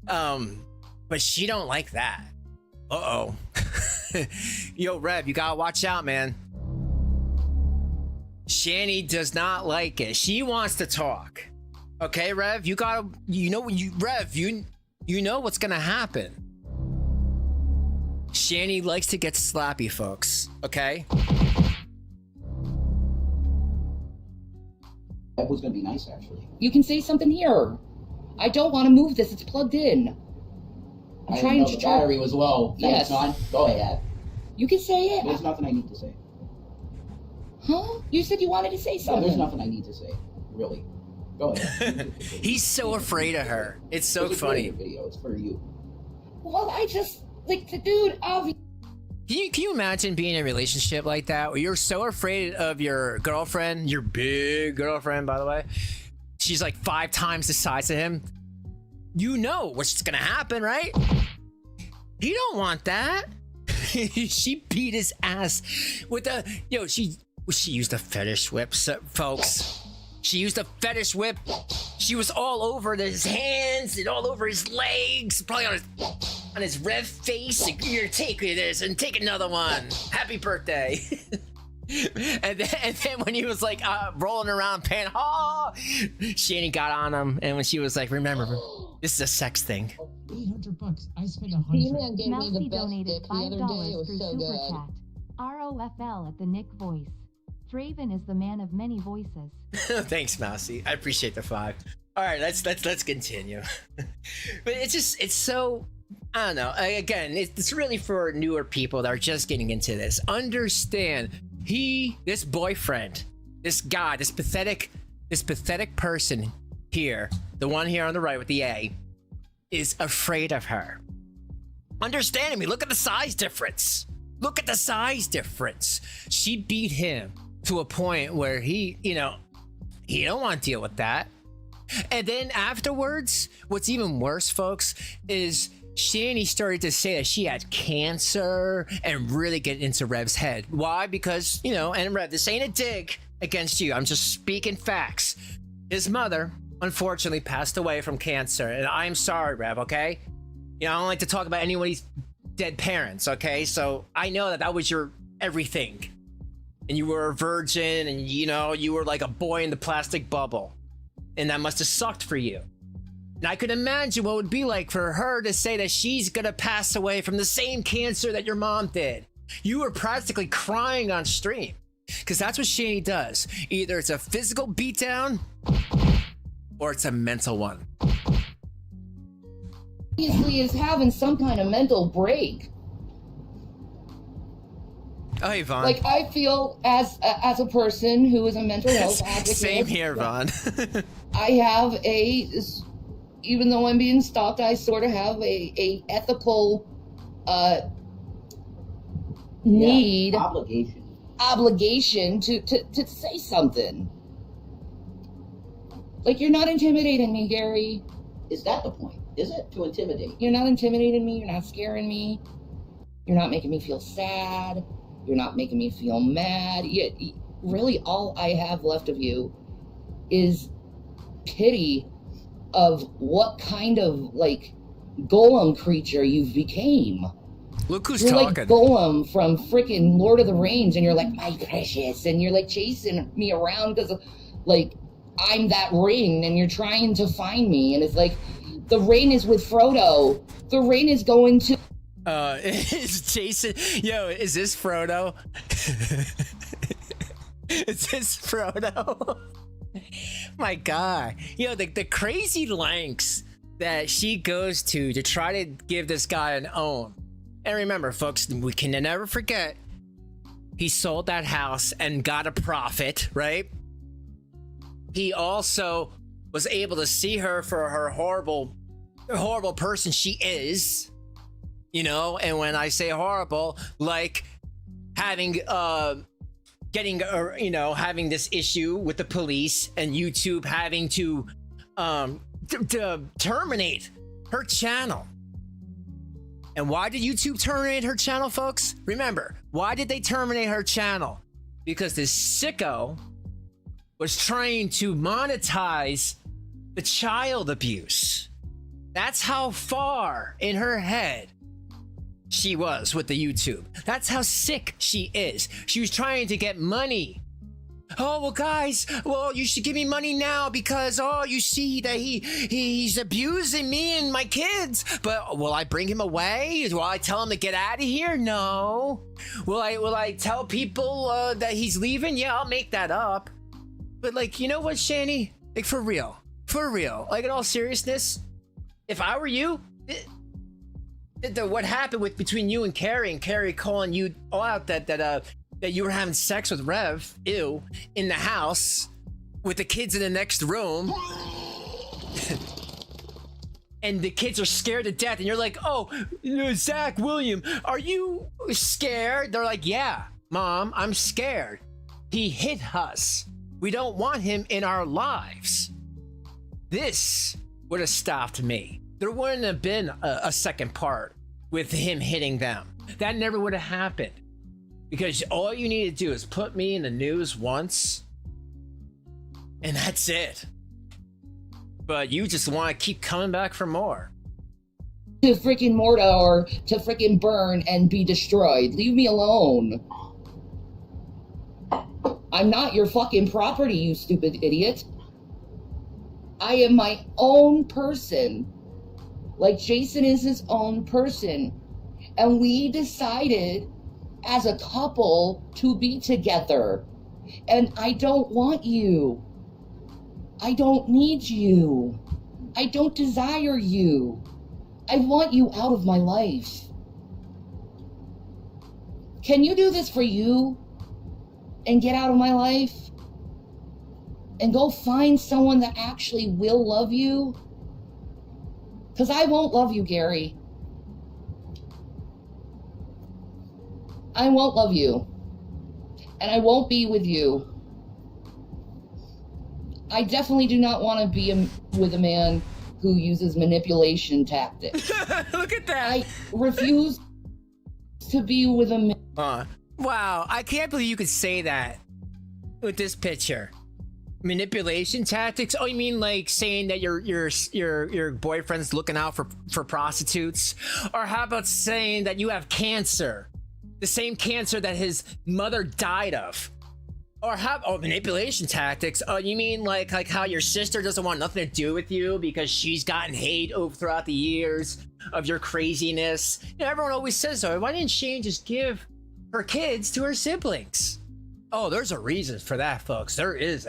But she don't like that. Yo, Rev, you gotta watch out, man. Shanny does not like it. She wants to talk. Okay, Rev, you gotta, Rev, you know what's gonna happen. Shanny likes to get slappy, folks. Okay? That was going to be nice, actually. You can say something here. I don't want to move this. It's plugged in. I'm trying to the battery was low. Yes. Thanks, son. Go ahead. You can say it. There's nothing I need to say. Huh? You said you wanted to say No, something. there's nothing I need to say. Really. Go ahead. He's so afraid of her. It's so It's a funny. great video. It's for you. Well, I just, like, the dude, obviously. Can you imagine being in a relationship like that, where you're so afraid of your girlfriend, your big girlfriend, by the way? She's like 5 times the size of him. You know what's gonna happen, right? You don't want that. she beat his ass with a, she used a fetish whip, folks. She used a fetish whip. She was all over his hands and all over his legs, probably on his Rev face. Like, here, take this and take another one. Happy birthday. and then when he was like rolling around paying, Shanny got on him, and when she was like, remember, this is a sex thing. $800. I spent $100. He gave me the Melcy best donated dick the other day. It $5 was through so Super good. Chat. ROFL at the Nick voice. Draven is the man of many voices. Thanks, Mousy. I appreciate the 5. All right, let's continue. But it's so, I don't know. Again, it's really for newer people that are just getting into this. Understand, this boyfriend, this guy, this pathetic person here, the one here on the right with the A, is afraid of her. Understand me? Look at the size difference. Look at the size difference. She beat him to a point where he don't want to deal with that. And then afterwards, what's even worse, folks, is Shanny started to say that she had cancer and really get into Rev's head. Why? Because, and Rev, this ain't a dig against you. I'm just speaking facts. His mother, unfortunately, passed away from cancer. And I'm sorry, Rev, okay? I don't like to talk about anybody's dead parents, okay? So I know that was your everything. And you were a virgin, and you were like a boy in the plastic bubble. And that must have sucked for you. And I could imagine what it would be like for her to say that she's gonna pass away from the same cancer that your mom did. You were practically crying on stream. Because that's what Shanny does. Either it's a physical beatdown, or it's a mental one. Obviously is having some kind of mental break. Oh, hey, Vaughn. Like, I feel as a person who is a mental health advocate. Same here, Vaughn. I have even though I'm being stalked, I sort of have a ethical need, obligation to say something. Like, you're not intimidating me, Gary. Is that the point? Is it to intimidate? You're not intimidating me. You're not scaring me. You're not making me feel sad. You're not making me feel mad. Really, all I have left of you is pity of what kind of, like, golem creature you've became. Look who's you're talking. Like Golem from freaking Lord of the Rings, and you're like, my precious, and you're like chasing me around because, like, I'm that ring, and you're trying to find me, and it's like, the ring is with Frodo. The ring is going to... Is Jason... Yo, is this Frodo? Is this Frodo? My God. The crazy lengths that she goes to try to give this guy an own. And remember, folks, we can never forget, he sold that house and got a profit, right? He also was able to see her for her horrible person she is, and when I say horrible, like having having this issue with the police and YouTube having to terminate her channel. And why did YouTube terminate her channel, folks? Remember, why did they terminate her channel? Because this sicko was trying to monetize the child abuse. That's how far in her head she was with the YouTube. That's how sick she is. She was trying to get money. Oh, well, guys, you should give me money now because, you see that he's abusing me and my kids. But will I bring him away? Will I tell him to get out of here? No. Will I tell people that he's leaving? Yeah, I'll make that up. But, like, you know what, Shanny? Like, for real, like, in all seriousness, if I were you, what happened between you and Carrie calling you all out that you were having sex with Rev, in the house with the kids in the next room, and the kids are scared to death, and you're like, Zach, William, are you scared? They're like, yeah, Mom, I'm scared. He hit us. We don't want him in our lives. This would have stopped me. There wouldn't have been a second part with him hitting them. That never would have happened. Because all you need to do is put me in the news once, and that's it. But you just want to keep coming back for more. To freaking Mordor to freaking burn and be destroyed. Leave me alone. I'm not your fucking property, you stupid idiot. I am my own person. Like Jason is his own person. And we decided as a couple to be together. And I don't want you. I don't need you. I don't desire you. I want you out of my life. Can you do this for you and get out of my life? And go find someone that actually will love you? Because I won't love you, Gary. I won't love you. And I won't be with you. I definitely do not want to be with a man who uses manipulation tactics. Look at that. I refuse to be with a man. Wow, I can't believe you could say that with this picture. Manipulation tactics? Oh, you mean like saying that your boyfriend's looking out for prostitutes? Or how about saying that you have cancer? The same cancer that his mother died of? Or manipulation tactics? Oh, you mean like how your sister doesn't want nothing to do with you because she's gotten hate throughout the years of your craziness? You know, everyone always says so. Why didn't Shane just give her kids to her siblings? Oh, there's a reason for that, folks. There's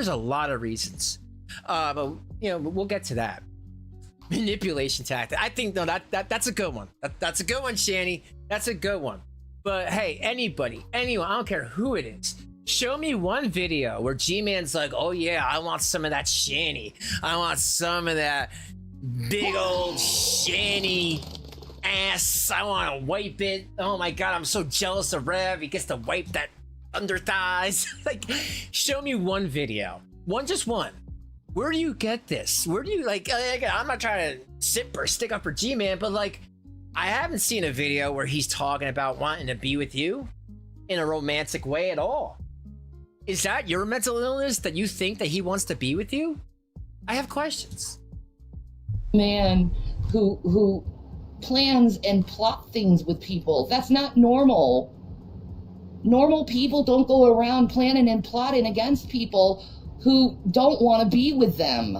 a lot of reasons. But you know, we'll get to that. Manipulation tactic. I think that's a good one. That's a good one, Shanny. That's a good one. But hey, anyone, I don't care who it is. Show me one video where Gman's like, oh yeah, I want some of that Shanny. I want some of that big old Shanny ass. I want to wipe it. Oh my god, I'm so jealous of Rev. He gets to wipe that under thighs. Like, show me one video. Just one. Where do you get this? Where do you, like, I'm not trying to stick up for Gman, but like, I haven't seen a video where he's talking about wanting to be with you in a romantic way at all. Is that your mental illness that you think that he wants to be with you? I have questions. Man who plans and plot things with people. That's not normal. Normal people don't go around planning and plotting against people who don't want to be with them.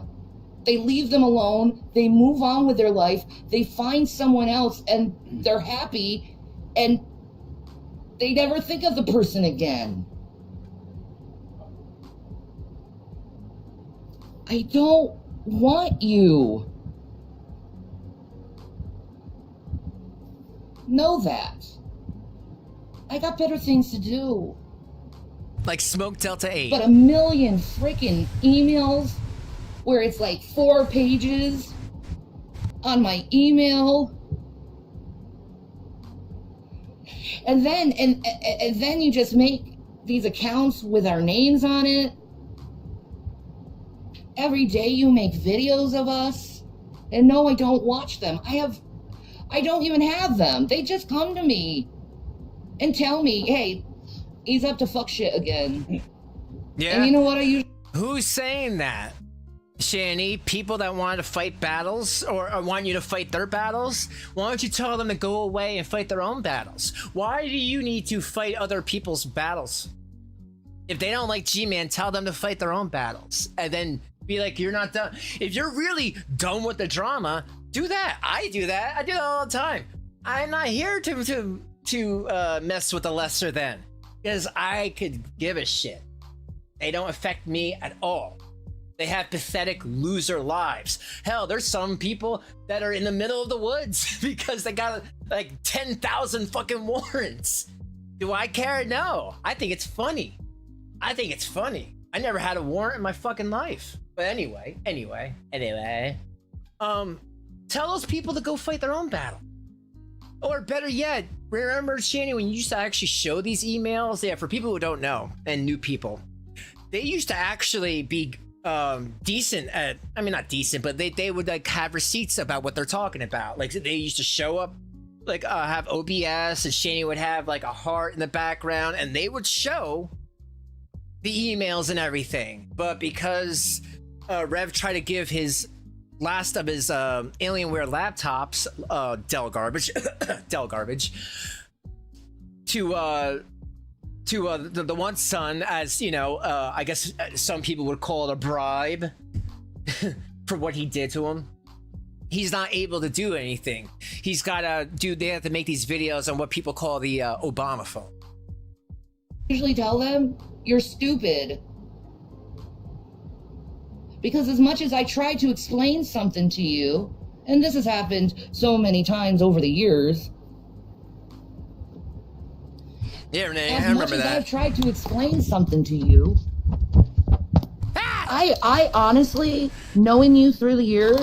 They leave them alone. They move on with their life. They find someone else and they're happy and they never think of the person again. I don't want you. Know that. I got better things to do. Like smoke Delta 8. But a million freaking emails where it's like 4 pages on my email. And then you just make these accounts with our names on it. Every day you make videos of us. And no, I don't watch them. I don't even have them. They just come to me and tell me, hey, he's up to fuck shit again. Yeah. And you know what I usually... Who's saying that? Shanny, people that want to fight battles or want you to fight their battles, why don't you tell them to go away and fight their own battles? Why do you need to fight other people's battles? If they don't like G-Man, tell them to fight their own battles. And then be like, you're not done. If you're really done with the drama, do that. I do that. I do that all the time. I'm not here to mess with the lesser than. Because I could give a shit. They don't affect me at all. They have pathetic loser lives. Hell, there's some people that are in the middle of the woods because they got like 10,000 fucking warrants. Do I care? No. I think it's funny. I never had a warrant in my fucking life. But anyway. Tell those people to go fight their own battle. Or better yet, remember, Shanny, when you used to actually show these emails? Yeah, for people who don't know, and new people, they used to actually be decent at, I mean, not decent, but they would like have receipts about what they're talking about. Like, they used to show up like have OBS, and Shanny would have like a heart in the background, and they would show the emails and everything. But because Rev tried to give his last of his Alienware laptops, Dell garbage, Dell garbage, to the one son, as you know, I guess some people would call it a bribe for what he did to him. He's not able to do anything. He's got to do. They have to make these videos on what people call the Obama phone. Usually tell them you're stupid. Because as much as I try to explain something to you, and this has happened so many times over the years. Yeah, Renee, I as remember much as that. I've tried to explain something to you, I honestly, knowing you through the years,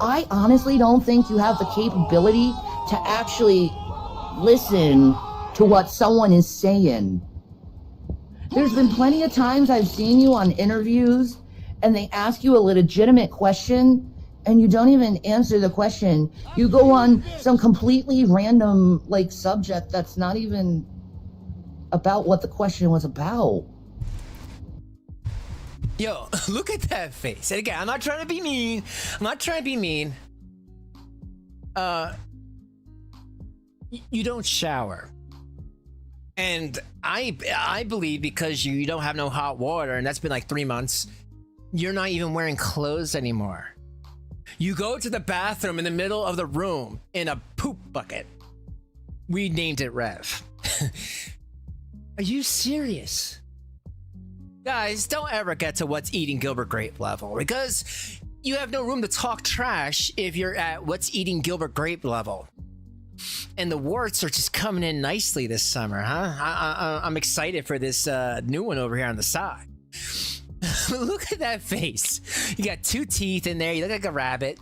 I honestly don't think you have the capability to actually listen to what someone is saying. There's been plenty of times I've seen you on interviews and they ask you a legitimate question and you don't even answer the question. You go on some completely random like subject that's not even about what the question was about. Yo, look at that face. And again, I'm not trying to be mean. I'm not trying to be mean. You don't shower. And I believe because you don't have no hot water, and that's been like 3 months, you're not even wearing clothes anymore. You go to the bathroom in the middle of the room in a poop bucket. We named it Rev. Are you serious? Guys, don't ever get to what's eating Gilbert Grape level, because you have no room to talk trash if you're at what's eating Gilbert Grape level. And the warts are just coming in nicely this summer, huh? I'm excited for this new one over here on the side. Look at that face. You got 2 teeth in there. You look like a rabbit.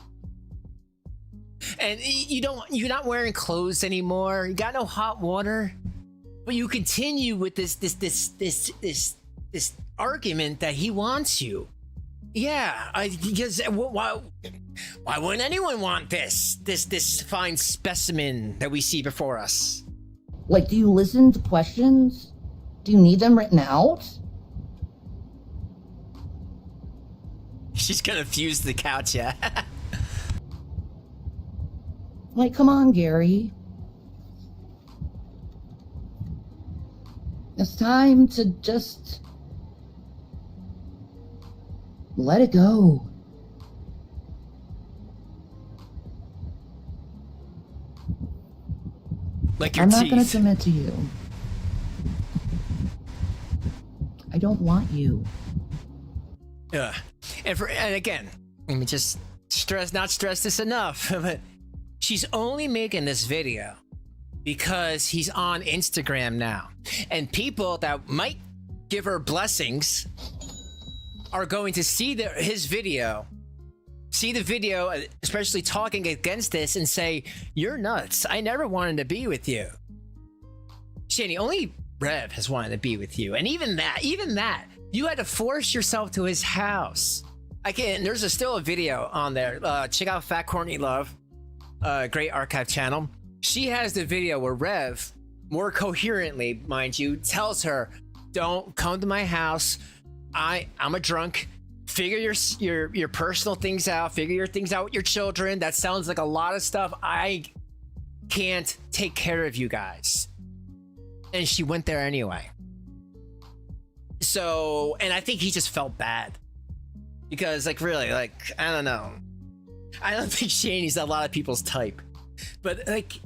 And you're not wearing clothes anymore. You got no hot water. But you continue with this argument that he wants you. Yeah, because why wouldn't anyone want this fine specimen that we see before us? Like, do you listen to questions? Do you need them written out? She's gonna fuse the couch, yeah. Like, come on, Gary. It's time to just let it go. Like your I'm teeth. not going to commit to you. I don't want you. Yeah. And again, let me just not stress this enough, but she's only making this video because he's on Instagram now. And people that might give her blessings are going to see his video, see the video, especially talking against this, and say, you're nuts. I never wanted to be with you. Shanny, only Rev has wanted to be with you. And even that, you had to force yourself to his house. Again, there's still a video on there. Check out Fat Courtney Love, great archive channel. She has the video where Rev, more coherently, mind you, tells her, don't come to my house. I'm a drunk. Figure your personal things out. Figure your things out with your children. That sounds like a lot of stuff. I can't take care of you guys. And she went there anyway. So, and I think he just felt bad. Because, like, really, like, I don't know. I don't think Shanny's a lot of people's type. But, like,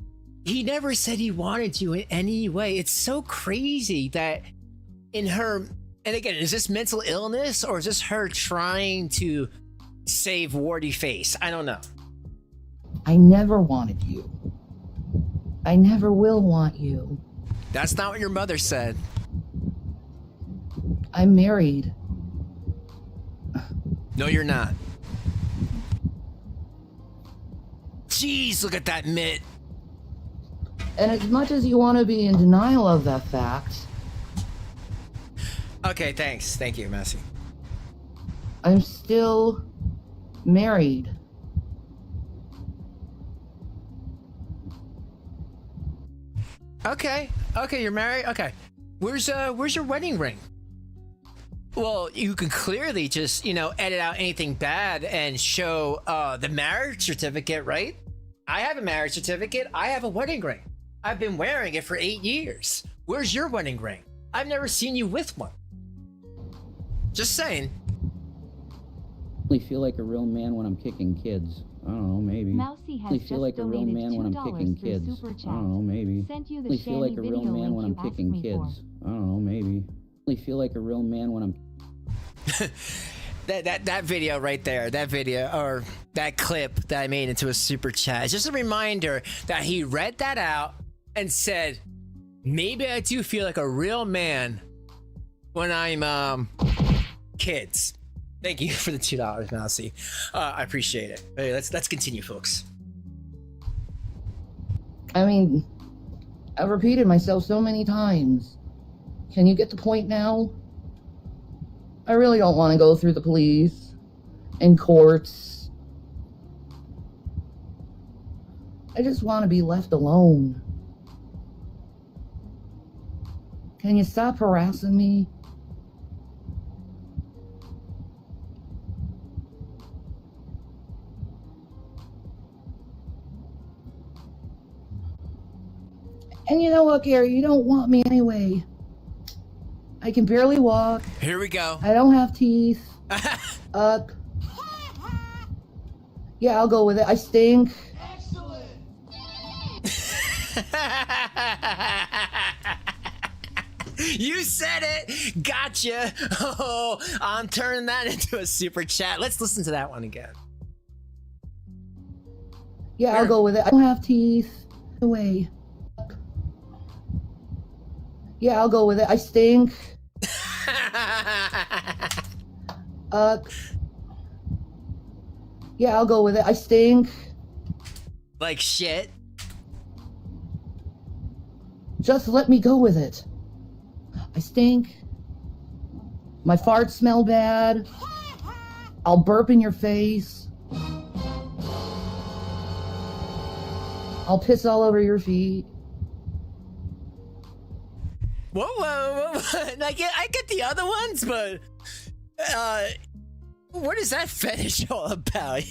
he never said he wanted you in any way. It's so crazy that in her... And again, is this mental illness or is this her trying to save Warty face? I don't know. I never wanted you. I never will want you. That's not what your mother said. I'm married. No, you're not. Jeez, look at that mitt. And as much as you want to be in denial of that fact... Okay, thanks. Thank you, Massey. I'm still married. Okay. Okay, you're married? Okay. Where's your wedding ring? Well, you can clearly just, edit out anything bad and show the marriage certificate, right? I have a marriage certificate. I have a wedding ring. I've been wearing it for 8 years. Where's your wedding ring? I've never seen you with one. Just saying. I feel like a real man when I'm kicking kids. I don't know, maybe. Mousy has just feel like a real donated man when I'm $2 kicking through kids. Super Chat. I don't know, maybe. Sent you the I feel like Shanny a real video man when I'm link you kicking asked me kids. for. I don't know, maybe. I feel like a real man when I'm. that video right there, that video or that clip that I made into a super chat is just a reminder that he read that out and said, maybe I do feel like a real man when I'm kids. Thank you for the $2, Mousy. I appreciate it. Hey, let's continue, folks. I mean, I've repeated myself so many times. Can you get the point now? I really don't want to go through the police and courts. I just want to be left alone. Can you stop harassing me? And you know what, Gary? You don't want me anyway. I can barely walk. Here we go. I don't have teeth. Yeah, I'll go with it. I stink. Excellent. You said it. Gotcha. Oh, I'm turning that into a super chat. Let's listen to that one again. Yeah, I'll go with it. I don't have teeth. Away. Yeah, I'll go with it. I stink. Yeah, I'll go with it. I stink. Like shit. Just let me go with it. I stink. My farts smell bad. I'll burp in your face. I'll piss all over your feet. Whoa. I get the other ones, but what is that fetish all about?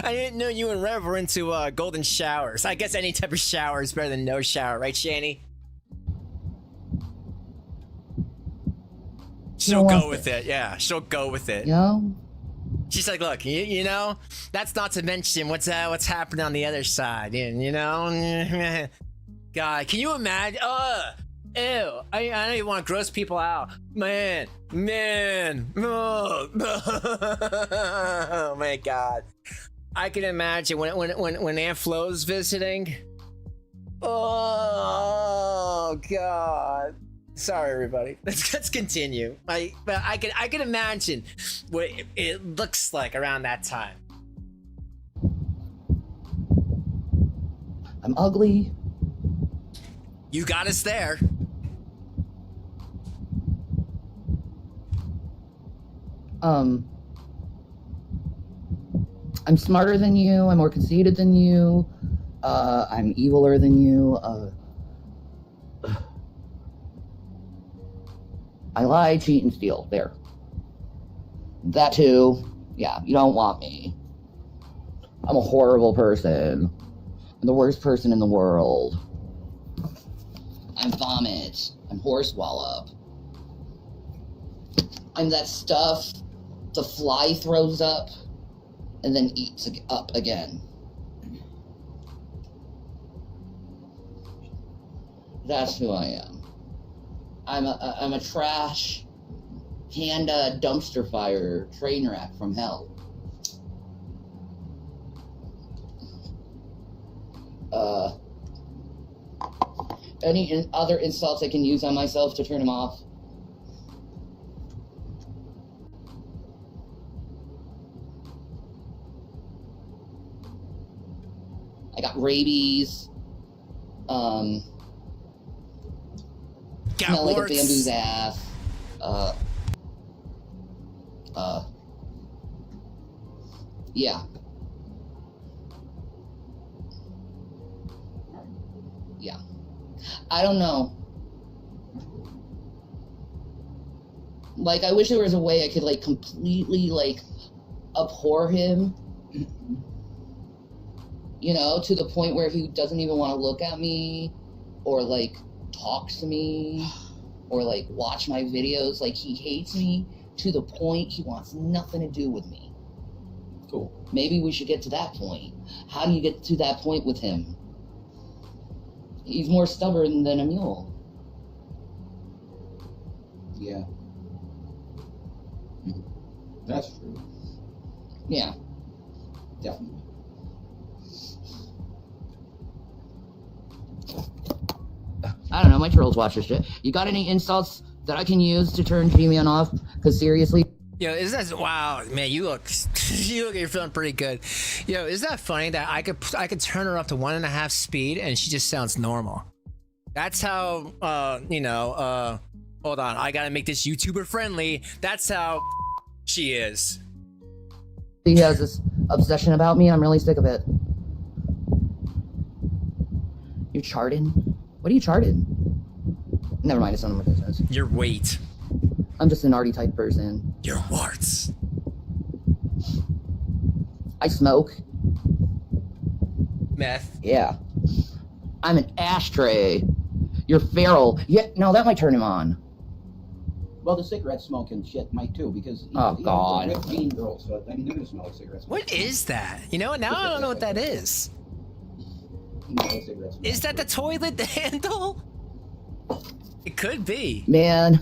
I didn't know you and Rev were into golden showers. I guess any type of shower is better than no shower, right, Shanny? She'll go with it. Yeah, she'll go with it. You know? She's like, look, you know, that's not to mention what's happening on the other side, you know? God, can you imagine? Ew. I know you want to gross people out. Man. Oh my God. I can imagine when Aunt Flo's visiting. Oh God. Sorry, everybody. Let's continue. But I can imagine what it looks like around that time. I'm ugly. You got us there. I'm smarter than you. I'm more conceited than you. I'm eviler than you. I lie, cheat, and steal. There. That too. Yeah, you don't want me. I'm a horrible person. I'm the worst person in the world. I'm vomit. I'm horse wallop. I'm that stuff the fly throws up and then eats up again. That's who I am. I'm a trash panda dumpster fire train wreck from hell. Any other insults I can use on myself to turn him off? I got rabies. Smell like a bamboo's ass. Yeah. Yeah. I don't know. Like, I wish there was a way I could, like, completely, like, abhor him. You know, to the point where he doesn't even want to look at me or, like, talk to me or, like, watch my videos. Like, he hates me to the point he wants nothing to do with me. Cool. Maybe we should get to that point. How do you get to that point with him? He's more stubborn than a mule. Yeah. That's true. Yeah. Definitely. I don't know, my trolls watch this shit. You got any insults that I can use to turn Gman off? Because seriously... Yo, is that wow, man? You look, you're feeling pretty good. Yo, is that funny that I could turn her up to 1.5 speed and she just sounds normal? That's how hold on, I gotta make this YouTuber friendly. That's how she is. He has this obsession about me. I'm really sick of it. You're charting? What are you charting? Never mind, it's none of my business. Your weight. I'm just an arty type person. Your warts. I smoke. Meth. Yeah. I'm an ashtray. You're feral. Yeah, no, that might turn him on. Well, the cigarette smoke and shit might too, because Oh, God. He's a ripped jean girl, so I mean, they're gonna smell like cigarette smoke. What is that? You know what? Now I don't know what that is. He smells like cigarette smoke. Is that the toilet handle? It could be. Man,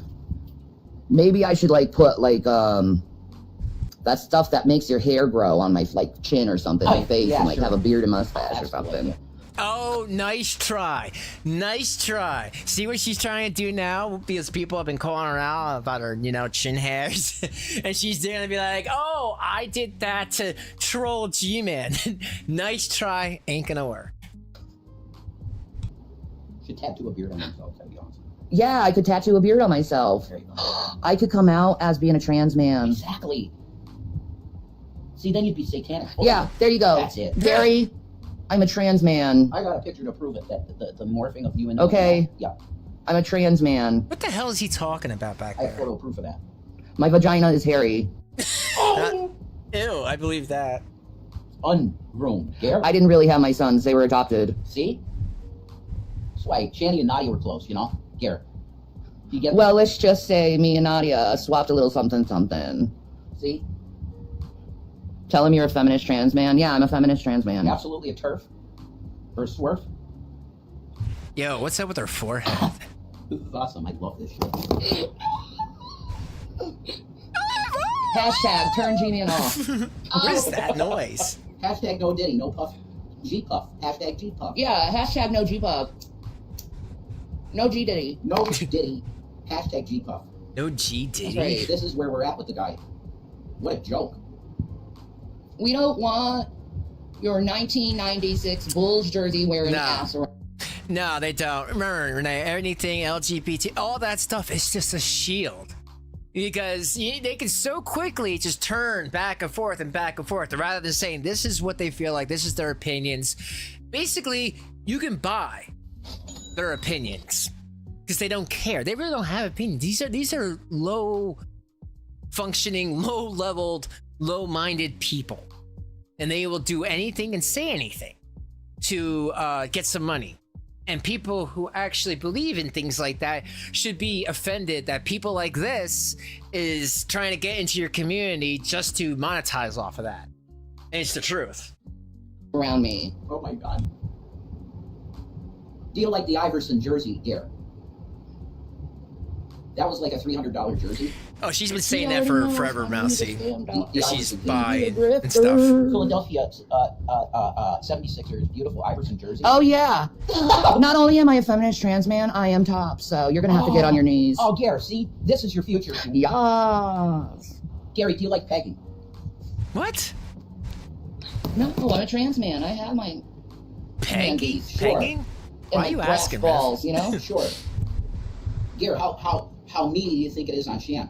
maybe I should, like, put, like, that stuff that makes your hair grow on my, like, chin or something, my face, yeah, and, like, sure. have a beard and mustache or Absolutely. something. Oh, nice try. Nice try. See what she's trying to do now? Because people have been calling her out about her, chin hairs. And she's gonna be like, oh, I did that to troll G-Man. Nice try. Ain't gonna work. Should tattoo a beard on himself, that'd be awesome. Yeah, I could tattoo a beard on myself. There you go. I could come out as being a trans man. Exactly. See, then you'd be satanic. Yeah, there you go. That's it. Gary, I'm a trans man. I got a picture to prove it, that the morphing of you and Okay. Yeah, I'm a trans man. What the hell is he talking about back I have there? photo proof of that. My vagina is hairy. Ew, I believe that. Ungroomed. Gare? I didn't really have my sons. They were adopted. See? That's why Shanny and Nadia were close, Gare. You get Well, let's just say me and Nadia swapped a little something something. See? Tell him you're a feminist trans man. Yeah, I'm a feminist trans man. Absolutely a turf. Or a swerf. Yo, what's up with her forehead? This is awesome. I love this shit. Hashtag turn G-Man off. What is that noise? Hashtag no diddy, no puff. G-puff. Hashtag G-puff. Yeah, hashtag no G-Puff. No G-Diddy. No diddy. Hashtag G-puff. No G Diddy. Right. This is where we're at with the guy. What a joke. We don't want your 1996 Bulls jersey wearing No. ass around. No, they don't. Remember, Renee, anything LGBT, all that stuff is just a shield. Because they can so quickly just turn back and forth, rather than saying this is what they feel like, this is their opinions. Basically, you can buy their opinions because they don't care. They really don't have opinions. These are low functioning, low leveled, low minded people, and they will do anything and say anything to get some money. And people who actually believe in things like that should be offended that people like this is trying to get into your community just to monetize off of that. And it's the truth. Around me. Oh my god. Do you like the Iverson jersey, Gare? That was like a $300 jersey. Oh, she's been saying that for forever, Mousy. The She's Iverson buying and stuff. Philadelphia 76ers, beautiful Iverson jersey. Oh, yeah. Not only am I a feminist trans man, I am top, so you're gonna have to get on your knees. Oh, Gare, see? This is your future. Yes. Gary, do you like pegging? What? No, I'm a trans man. I have my Pegging? Sure. Pegging? and Why my are you brass asking, balls, you know? Sure. Gare, how meaty do you think it is on Shan?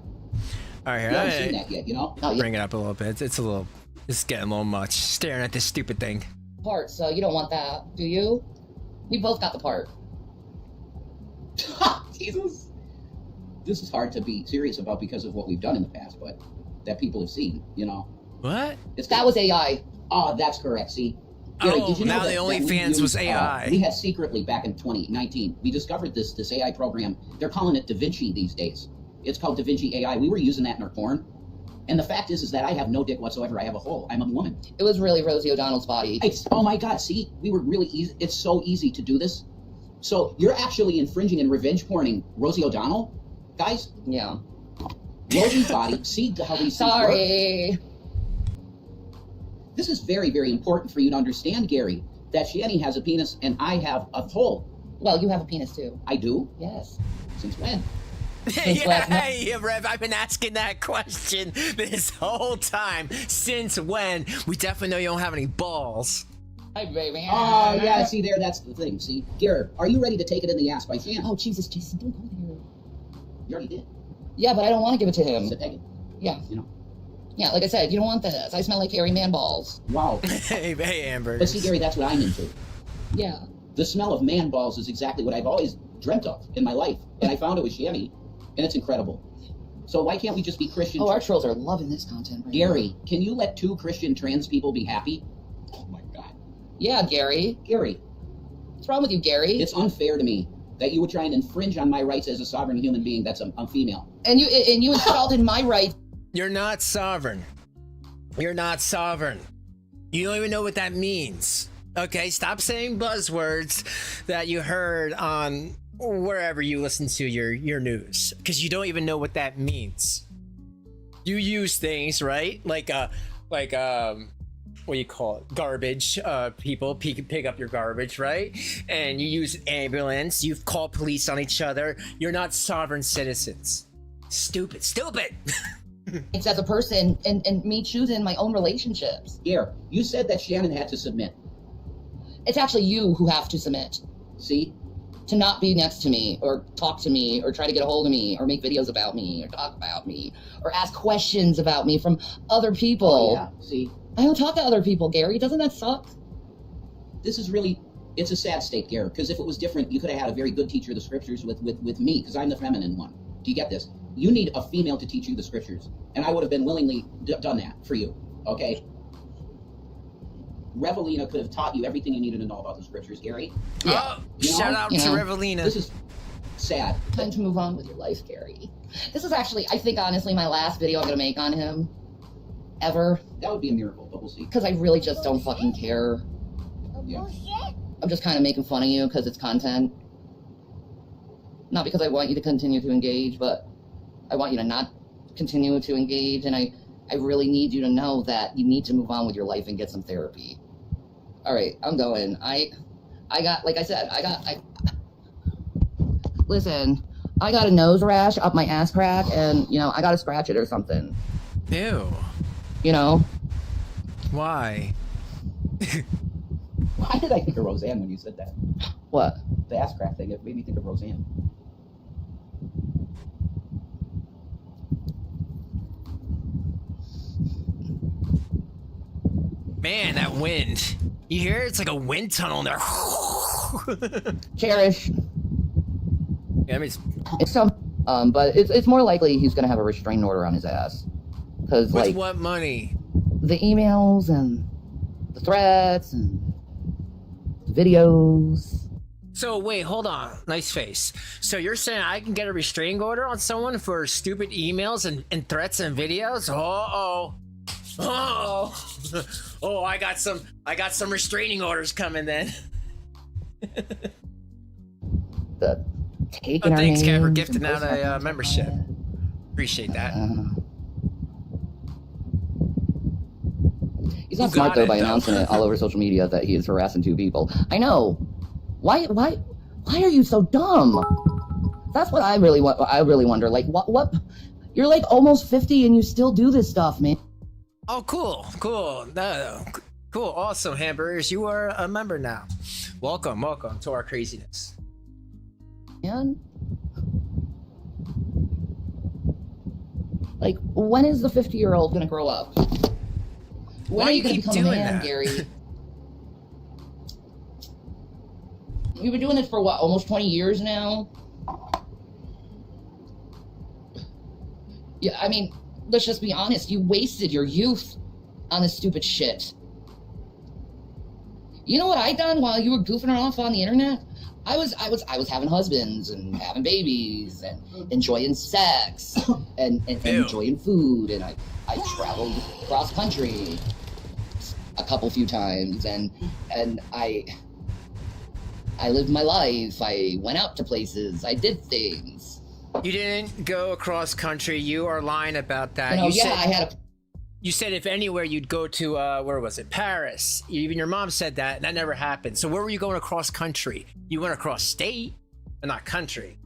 All right, You haven't seen that yet, Oh, bring it up a little bit. It's getting a little much. Staring at this stupid thing. part, so you don't want that, do you? We both got the part. Jesus. This is hard to be serious about because of what we've done in the past, but that people have seen, you know. What? That was AI. Oh, that's correct. See, Gary, Oh, did you know now that, the that we OnlyFans was used, AI. we had secretly back in 2019, we discovered this AI program. They're calling it Da Vinci these days. It's called Da Vinci AI. We were using that in our porn. And the fact is that I have no dick whatsoever. I have a hole. I'm a woman. It was really Rosie O'Donnell's body. Oh my God, see, we were really easy. It's so easy to do this. So you're actually infringing and revenge porning Rosie O'Donnell? Guys? Yeah. Rosie's body. See how these things work? Sorry. This is very, very important for you to understand, Gary, that Shanny has a penis and I have a hole. Well, you have a penis too. I do? Yes. Since when? Yeah, Rev, I've been asking that question this whole time. Since when? We definitely know you don't have any balls. Hi, baby. Oh, yeah, see there, that's the thing, see? Gary, are you ready to take it in the ass by Shanny? Oh, Jesus, Jason, don't go there. You already did. Yeah, but I don't want to give it to him. Said Peggy. Yeah. You know. Yeah, like I said, you don't want this. I smell like hairy man balls. Wow. Hey, Amber. But see, Gary, that's what I'm into. Yeah. The smell of man balls is exactly what I've always dreamt of in my life. And I found it with Shanny, and it's incredible. So why can't we just be Christian? Oh, our trolls are loving this content right Gary, can you let 2 Christian trans people be happy? Oh my God. Yeah, Gary. Gary, What's wrong with you, Gary? it's unfair to me that you would try and infringe on my rights as a sovereign human being that's a female. And you insulted my rights. You're not sovereign. You're not sovereign. You don't even know what that means. Okay, stop saying buzzwords that you heard on wherever you listen to your news, because you don't even know what that means. You use things, right? Like what do you call it? Garbage. People pick up your garbage, right? And you use ambulance. You've called police on each other. You're not sovereign citizens. Stupid. It's as a person and me choosing my own relationships. Gary, you said that Shannon had to submit. It's actually you who have to submit. See? To not be next to me or talk to me or try to get a hold of me or make videos about me or talk about me or ask questions about me from other people. Oh, yeah, see? I don't talk to other people, Gary. Doesn't that suck? This is really, it's a sad state, Gary, because if it was different, you could have had a very good teacher of the scriptures with me, because I'm the feminine one. Do you get this? You need a female to teach you the scriptures, and I would have been willingly done that for you, okay? Revelina could have taught you everything you needed to know about the scriptures, Gary. Yeah. Oh, shout out to Revelina. This is sad. Time to move on with your life, Gary. This is actually, I think, honestly, my last video I'm going to make on him. Ever. That would be a miracle, but we'll see. Because I really just don't fucking care. Yeah. I'm just kind of making fun of you because it's content. Not because I want you to continue to engage, but I want you to not continue to engage, and I really need you to know that you need to move on with your life and get some therapy. All right, I'm going. I got, like I said, listen, I got a nose rash up my ass crack, and, you know, I got to scratch it or something. Ew. You know? Why? Why did I think of Roseanne when you said that? What? The ass crack thing, it made me think of Roseanne. Man, that wind. You hear it? It's like a wind tunnel in there. Cherish. Yeah, I mean, It's some, but it's more likely he's gonna have a restraining order on his ass. Because, with like, what money? the emails and the threats and the videos. So wait, hold on. Nice face. So you're saying I can get a restraining order on someone for stupid emails and threats and videos? Oh, I got some restraining orders coming then. The taking our Thanks, Kat, for names gifting and out a membership. Appreciate that. He's not Who smart got though it, by though? announcing it all over social media that he is harassing 2 people. I know. Why are you so dumb? That's what I really wonder. Like, what? You're like almost 50 and you still do this stuff, man. Oh, cool. No, cool, awesome, hamburgers. You are a member now. Welcome to our craziness. Man. Like, when is the 50-year-old gonna grow up? When Why are do you gonna you keep become a doing man, that? Gary? You've been doing this for what, almost 20 years now? Yeah, I mean, let's just be honest. You wasted your youth on this stupid shit. You know what I done while you were goofing off on the internet? I was having husbands and having babies and enjoying sex and enjoying food, and I traveled cross country a few times, and I lived my life. I went out to places. I did things. You didn't go across country. You are lying about that. You said if anywhere you'd go to, where was it? Paris. Even your mom said that, and that never happened. So where were you going across country? You went across state, but not country.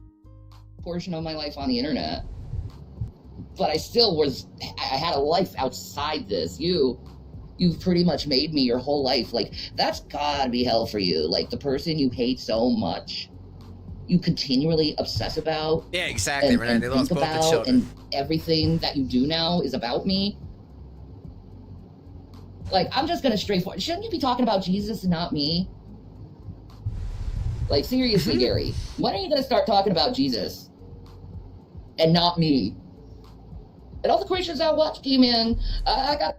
Portion of my life on the internet. But I had a life outside this. You've pretty much made me your whole life. Like, that's gotta be hell for you. Like, the person you hate so much, you continually obsess about. Yeah, exactly, Renee. They lost both the children. And everything that you do now is about me. Like, I'm just gonna straightforward. Shouldn't you be talking about Jesus and not me? Like, seriously, Gary, when are you gonna start talking about Jesus and not me? And all the Christians I watch came in. I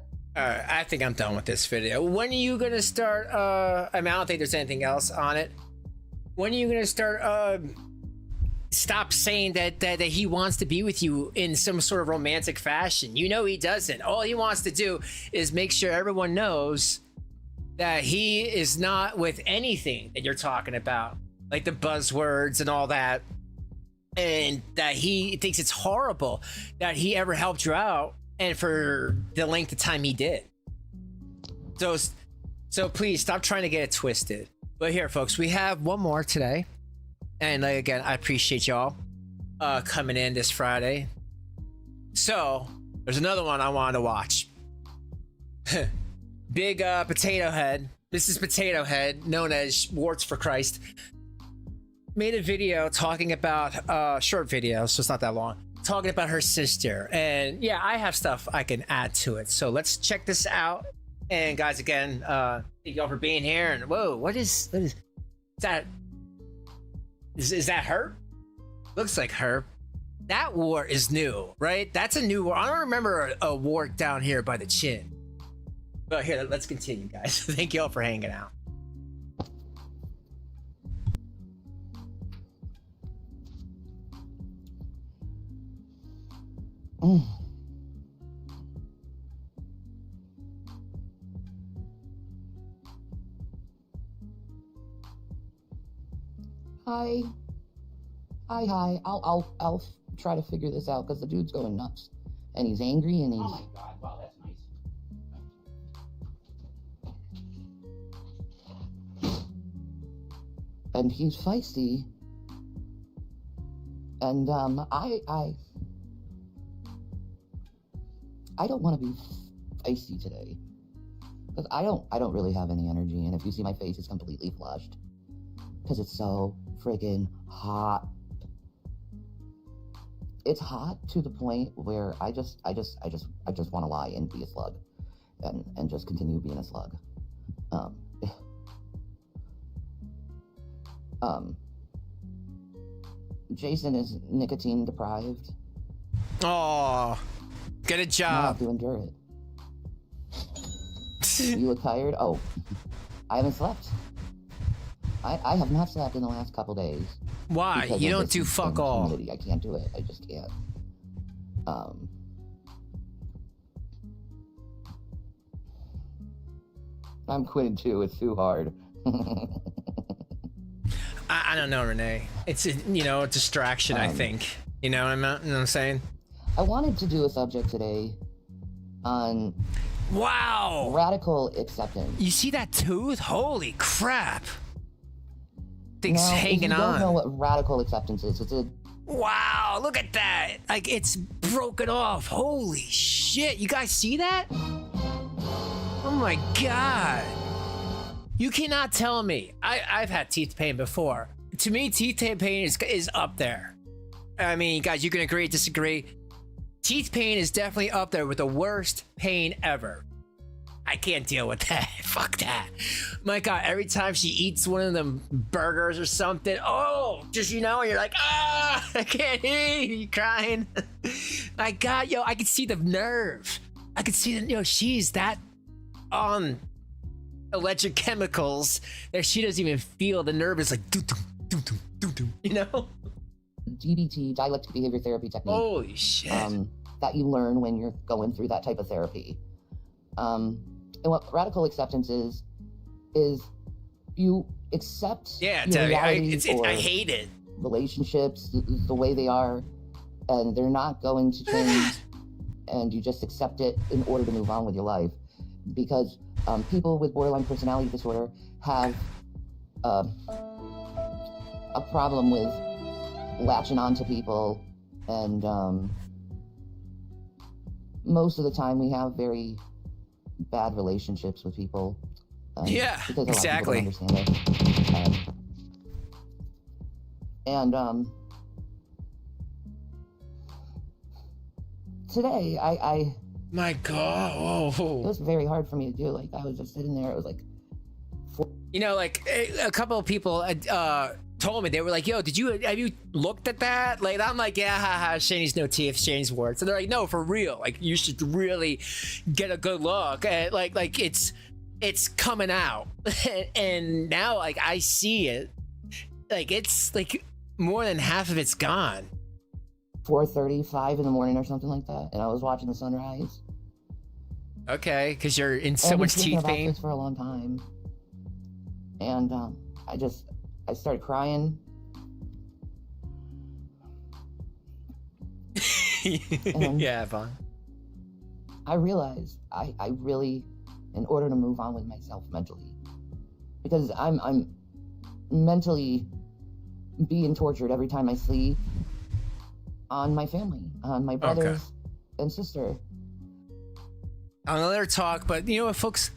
think I'm done with this video. When are you gonna start? I don't think there's anything else on it. When are you gonna start? Stop saying that he wants to be with you in some sort of romantic fashion. You know he doesn't. All he wants to do is make sure everyone knows that he is not with anything that you're talking about, like the buzzwords and all that, and that he thinks it's horrible that he ever helped you out and for the length of time he did. So please stop trying to get it twisted. But here, folks, we have one more today. And again, I appreciate y'all coming in this Friday. So there's another one I wanted to watch. Big Potato Head. This is Potato Head, known as Warts for Christ. Made a video talking about, short video, so it's not that long, talking about her sister. And yeah, I have stuff I can add to it. So let's check this out. And guys, again, thank y'all for being here. And whoa, what is that? Is that her? Looks like her. That wart is new, right? That's a new wart. I don't remember a wart down here by the chin. But here, let's continue, guys. Thank y'all for hanging out. Hi. I'll try to figure this out because the dude's going nuts, and he's angry, and he's. Oh my God! Wow, that's nice. And he's feisty, and I don't want to be feisty today because I don't really have any energy, and if you see my face, it's completely flushed because it's so friggin' hot. It's hot to the point where I just want to lie and be a slug, and just continue being a slug. Jason is nicotine deprived. Oh, get a I job. have to endure it. You look tired? Oh, I haven't slept. I have not slept in the last couple days. Why? You don't do fuck all. I can't do it. I just can't. I'm quitting too. It's too hard. I don't know, Renee. It's a distraction. I think. You know what I'm saying? I wanted to do a subject today on wow, radical acceptance. You see that tooth? Holy crap! Thing's now, hanging if you on. don't know what radical acceptance is. It's a wow, look at that! Like it's broken off. Holy shit! You guys see that? Oh my god! You cannot tell me. I've had teeth pain before. To me, teeth pain is up there. I mean, guys, you can agree, disagree. Teeth pain is definitely up there with the worst pain ever. I can't deal with that. Fuck that. My God, every time she eats one of them burgers or something, oh, just, you know, you're like, ah, I can't eat. You're crying. My God, yo, I can see the nerve. I can see that, she's that on electric chemicals that she doesn't even feel. The nerve is like, doo-doo, doo-doo, doo-doo, you know? DBT, dialectic behavior therapy technique. Holy shit. That you learn when you're going through that type of therapy. And what radical acceptance is you accept I hate it. Relationships the way they are, and they're not going to change, and you just accept it in order to move on with your life. Because people with borderline personality disorder have a problem with latching on to people, and most of the time we have very bad relationships with people. Because a lot exactly. of people don't understand it. Today, I my God, it was very hard for me to do. Like, I was just sitting there. It was like, a couple of people told me, they were like, yo, have you looked at that? Like, I'm like, yeah, haha, Shanny's no teeth, Shanny's words. So they're like, no, for real. Like, you should really get a good look at, like it's coming out. And now, like, I see it. Like, it's like more than half of it's gone. 4:35 in the morning or something like that, and I was watching the sunrise. Okay, because you're in so much teeth pain. This for a long time, and I started crying. Yeah, Vaughn. I realized I really, in order to move on with myself mentally, because I'm mentally being tortured every time I sleep, on my family, on my brothers and sister. I'm gonna let her talk, but you know what, folks?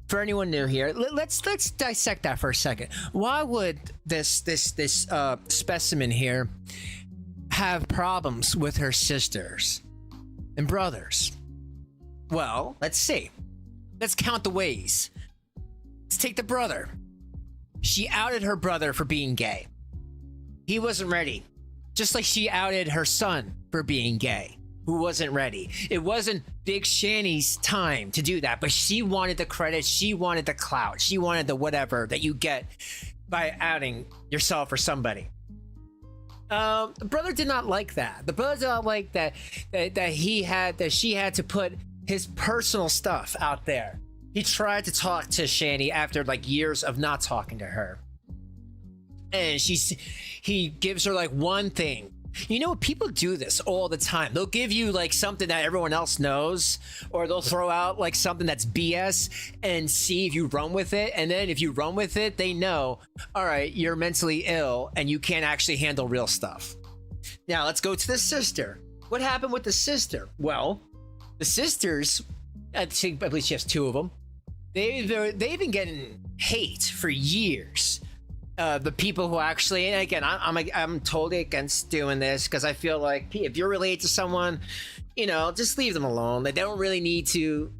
For anyone new here, let's dissect that for a second. Why would this specimen here have problems with her sisters and brothers? Well, let's see. Let's count the ways. Let's take the brother. She outed her brother for being gay. He wasn't ready. Just like she outed her son for being gay, who wasn't ready. It wasn't Big Shanny's time to do that, but she wanted the credit, she wanted the clout, she wanted the whatever that you get by outing yourself or somebody. The brother did not like that. The brother did not like that she had to put his personal stuff out there. He tried to talk to Shanny after like years of not talking to her. And he gives her like one thing. You know, people do this all the time. They'll give you like something that everyone else knows, or they'll throw out like something that's BS and see if you run with it. And then if you run with it, they know, all right, you're mentally ill and you can't actually handle real stuff. Now let's go to the sister. What happened with the sister? Well, the sisters, I believe she has two of them. They've been getting hate for years. The people who actually, and again, I'm totally against doing this, because I feel like if you're related to someone, you know, just leave them alone. They don't really need to,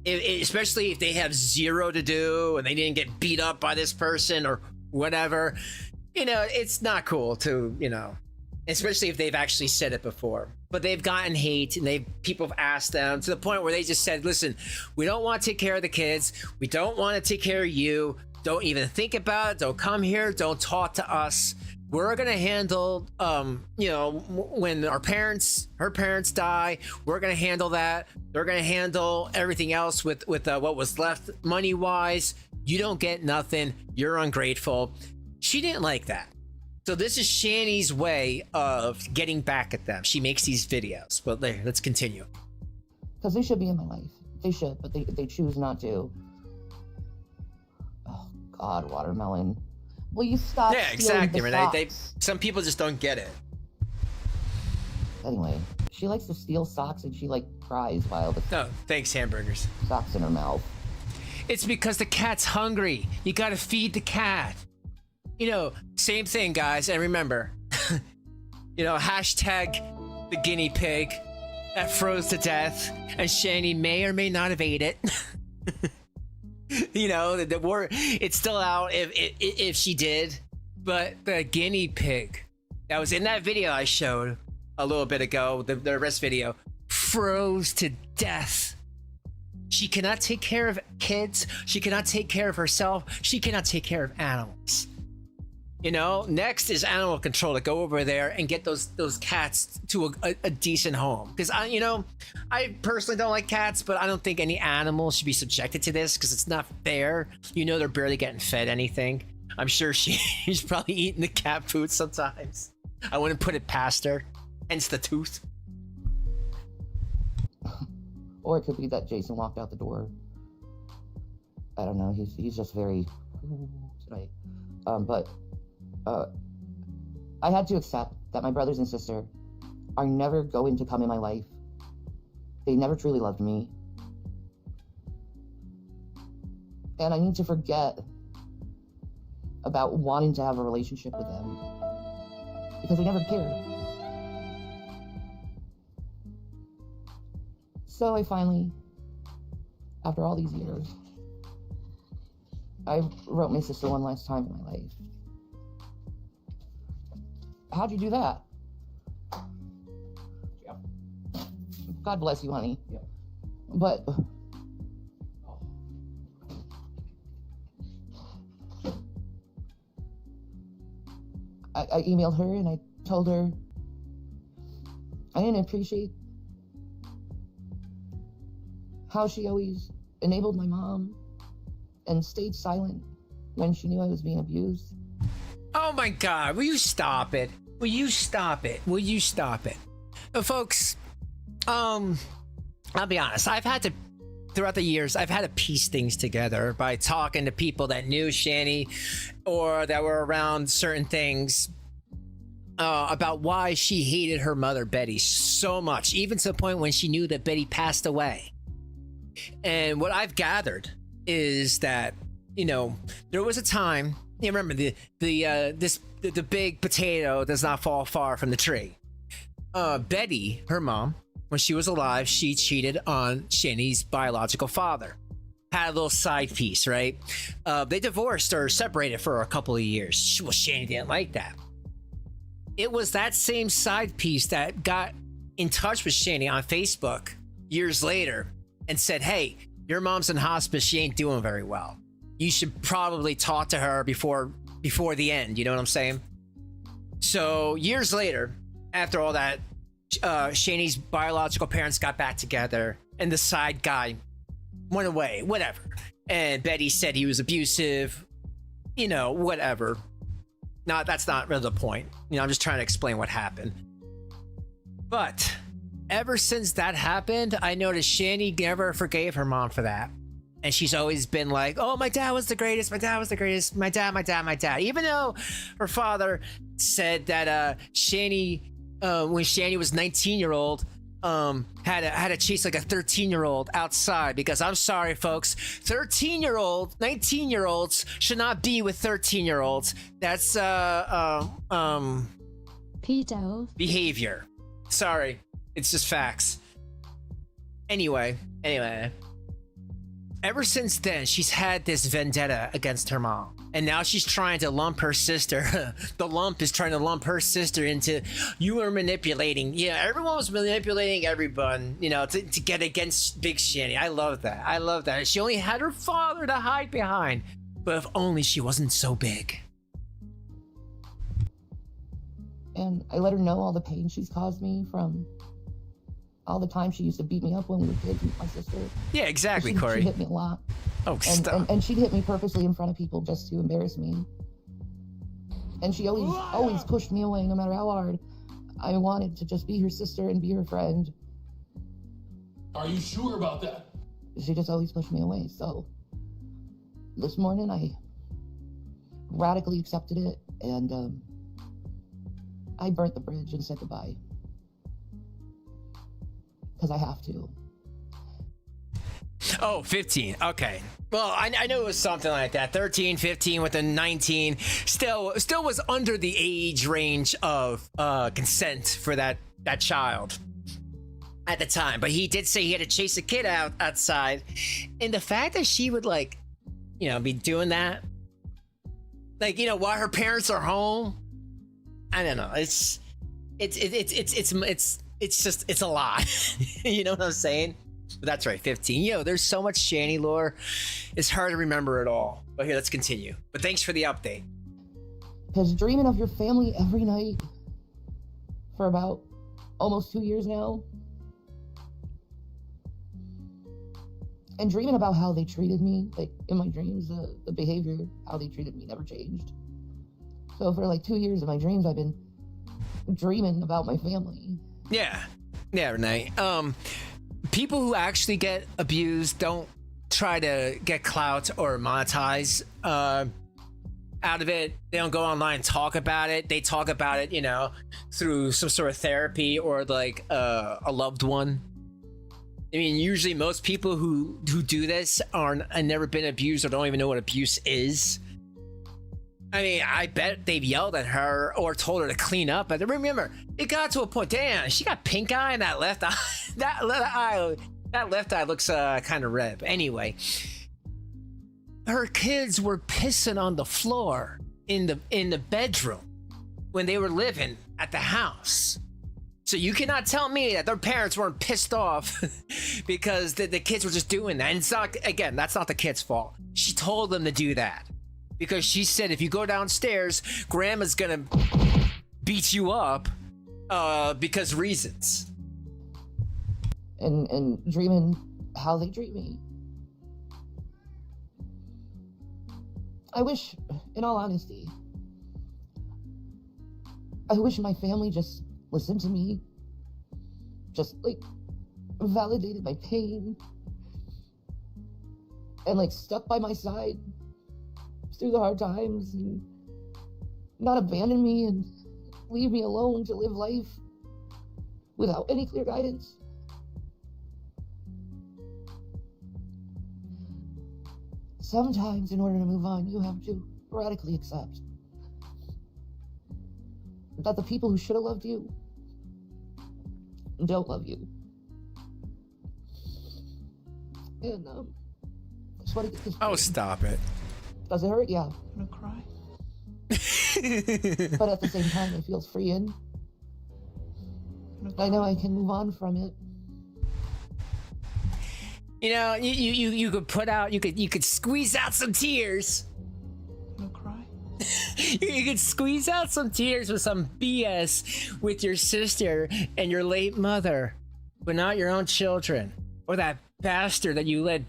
especially if they have zero to do and they didn't get beat up by this person or whatever. You know, it's not cool to, you know, especially if they've actually said it before. But they've gotten hate, and people have asked them to the point where they just said, listen, we don't want to take care of the kids. We don't want to take care of you. Don't even think about it. Don't come here. Don't talk to us. We're going to handle, you know, when her parents die, we're going to handle that. They're going to handle everything else with what was left money-wise. You don't get nothing. You're ungrateful. She didn't like that. So this is Shanny's way of getting back at them. She makes these videos. But let's continue. Because they should be in my life. They should, but they choose not to. Oh, God, watermelon. Will you stop? Yeah, exactly. The some people just don't get it. Anyway, she likes to steal socks, and she like cries while the No, thanks, hamburgers. socks in her mouth. It's because the cat's hungry. You gotta feed the cat. You know, same thing, guys. And remember, you know, hashtag the guinea pig. that froze to death, and Shanny may or may not have ate it. You know, the word, it's still out if she did. But the guinea pig that was in that video I showed a little bit ago, the arrest video, froze to death. She cannot take care of kids. She cannot take care of herself. She cannot take care of animals. You know, next is animal control to go over there and get those cats to a decent home. Because I personally don't like cats, but I don't think any animal should be subjected to this because it's not fair. You know, they're barely getting fed anything. I'm sure she's probably eating the cat food sometimes. I wouldn't put it past her. Hence the tooth. Or it could be that Jason walked out the door. I don't know. He's just very tonight. But I had to accept that my brothers and sister are never going to come in my life. They never truly loved me. And I need to forget about wanting to have a relationship with them because they never cared. So I finally, after all these years, I wrote my sister one last time in my life. How'd you do that? Yeah. God bless you, honey. Yeah. But I emailed her and I told her I didn't appreciate how she always enabled my mom and stayed silent when she knew I was being abused. Oh my God, will you stop it? Will you stop it? Will you stop it? Folks, I'll be honest, throughout the years, I've had to piece things together by talking to people that knew Shanny or that were around certain things about why she hated her mother, Betty, so much, even to the point when she knew that Betty passed away. And what I've gathered is that, there was a time, you remember the big potato does not fall far from the tree. Betty, her mom, when she was alive, she cheated on Shanny's biological father. Had a little side piece, right? They divorced or separated for a couple of years. Well, Shanny didn't like that. It was that same side piece that got in touch with Shanny on Facebook years later and said, hey, your mom's in hospice. She ain't doing very well. You should probably talk to her before the end. You know what I'm saying? So years later, after all that, Shanny's biological parents got back together and the side guy went away, whatever. And Betty said he was abusive, whatever. No, that's not really the point. I'm just trying to explain what happened. But ever since that happened, I noticed Shanny never forgave her mom for that. And she's always been like, oh, my dad was the greatest. My dad was the greatest. My dad. Even though her father said that Shanny, when Shanny was 19-year-old, had to chase like a 13-year-old outside, because I'm sorry, folks, 19-yearolds should not be with 13-year-olds. That's pedo behavior. Sorry, it's just facts. Anyway, ever since then, she's had this vendetta against her mom. And now she's trying to lump her sister. The lump is trying to lump her sister into, you were manipulating. Yeah, everyone was manipulating everyone, to get against Big Shanny. I love that. She only had her father to hide behind. But if only she wasn't so big. And I let her know all the pain she's caused me from all the time she used to beat me up when we were kids with my sister. Yeah, exactly, she Corey. She hit me a lot. Oh, stop. And she'd hit me purposely in front of people just to embarrass me. And she always pushed me away, no matter how hard I wanted to just be her sister and be her friend. Are you sure about that? She just always pushed me away. So this morning I radically accepted it, and I burnt the bridge and said goodbye. Because I have to. Oh, 15. Okay. Well, I knew it was something like that. 13, 15 with a 19. Still was under the age range of consent for that child. at the time, but he did say he had to chase a kid outside. And the fact that she would like, be doing that, like, while her parents are home, I don't know. It's a lot. You know what I'm saying? But that's right, 15. There's so much Shanny lore. It's hard to remember it all. But here, let's continue. But thanks for the update. Because dreaming of your family every night for about almost 2 years now. And dreaming about how they treated me, like in my dreams, the behavior, how they treated me never changed. So for like 2 years of my dreams, I've been dreaming about my family. Yeah, Renee. People who actually get abused don't try to get clout or monetize out of it. They don't go online and talk about it. They talk about it, through some sort of therapy or like a loved one. I mean, usually most people who do this have never been abused or don't even know what abuse is. I mean, I bet they've yelled at her or told her to clean up. But remember, it got to a point. Damn, she got pink eye and that left eye. That left eye looks kind of red. But anyway, her kids were pissing on the floor in the bedroom when they were living at the house. So you cannot tell me that their parents weren't pissed off because the kids were just doing that. And it's not, again, that's not the kid's fault. She told them to do that. Because she said, if you go downstairs, grandma's gonna beat you up because reasons. And dreaming how they treat me. I wish, in all honesty, I wish my family just listened to me. Just, like, validated my pain. And, like, stuck by my side through the hard times and not abandon me and leave me alone to live life without any clear guidance. Sometimes in order to move on, you have to radically accept that the people who should have loved you don't love you. And just want to get this. Oh, stop it. Does it hurt? Yeah. I'm gonna cry. But at the same time, it feels freeing. I know I can move on from it. You could put out, you could squeeze out some tears. I'm gonna cry. You could squeeze out some tears with some BS with your sister and your late mother, but not your own children or that bastard that you let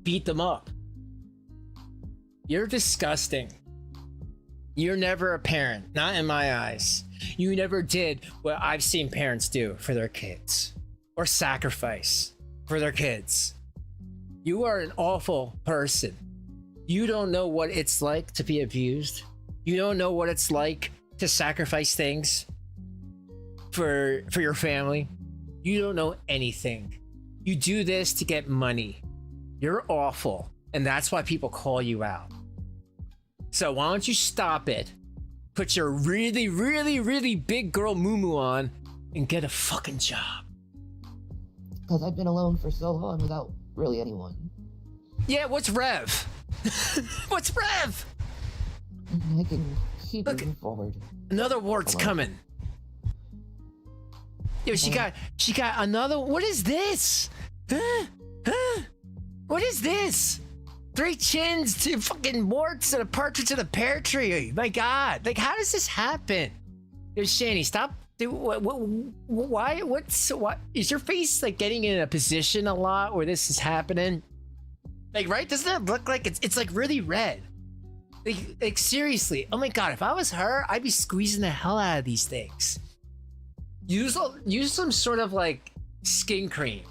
beat them up. You're disgusting. You're never a parent, not in my eyes. You never did what I've seen parents do for their kids or sacrifice for their kids. You are an awful person. You don't know what it's like to be abused. You don't know what it's like to sacrifice things for your family. You don't know anything. You do this to get money. You're awful, and that's why people call you out. So why don't you stop it, put your really, really, really big girl moo-moo on, and get a fucking job. Because I've been alone for so long without really anyone. Yeah, what's Rev? What's Rev? I can keep moving forward. Another wart's coming. Yo, she got another. What is this? Huh? What is this? 3 chins, 2 fucking warts, and a partridge in a pear tree. My God, like, how does this happen? Yo, Shanny, stop. Why? What is your face like getting in a position a lot where this is happening? Like, right? Doesn't it look like it's like really red? Like seriously. Oh my God, if I was her, I'd be squeezing the hell out of these things. Use some sort of like skin cream.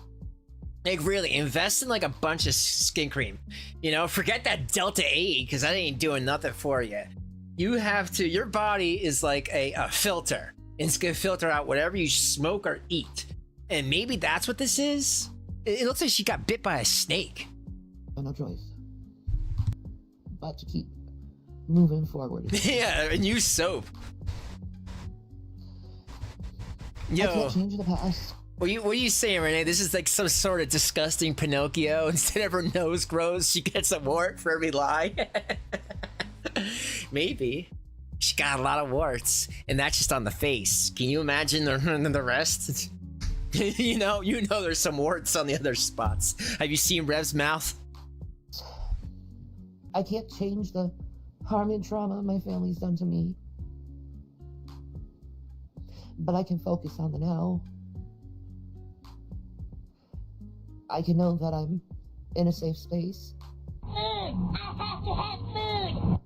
Like, really, invest in like a bunch of skin cream. Forget that Delta 8 because that ain't doing nothing for you. You have to. Your body is like a filter. It's gonna filter out whatever you smoke or eat. And maybe that's what this is. It looks like she got bit by a snake. No choice but to keep moving forward. Yeah, and use soap. I can't change the past. What are you saying, Renee? This is like some sort of disgusting Pinocchio. Instead of her nose grows, she gets a wart for every lie. Maybe. She got a lot of warts, and that's just on the face. Can you imagine the rest? you know there's some warts on the other spots. Have you seen Rev's mouth? I can't change the harm and trauma my family's done to me. But I can focus on the now. I can know that I'm in a safe space. Food! I have to have food!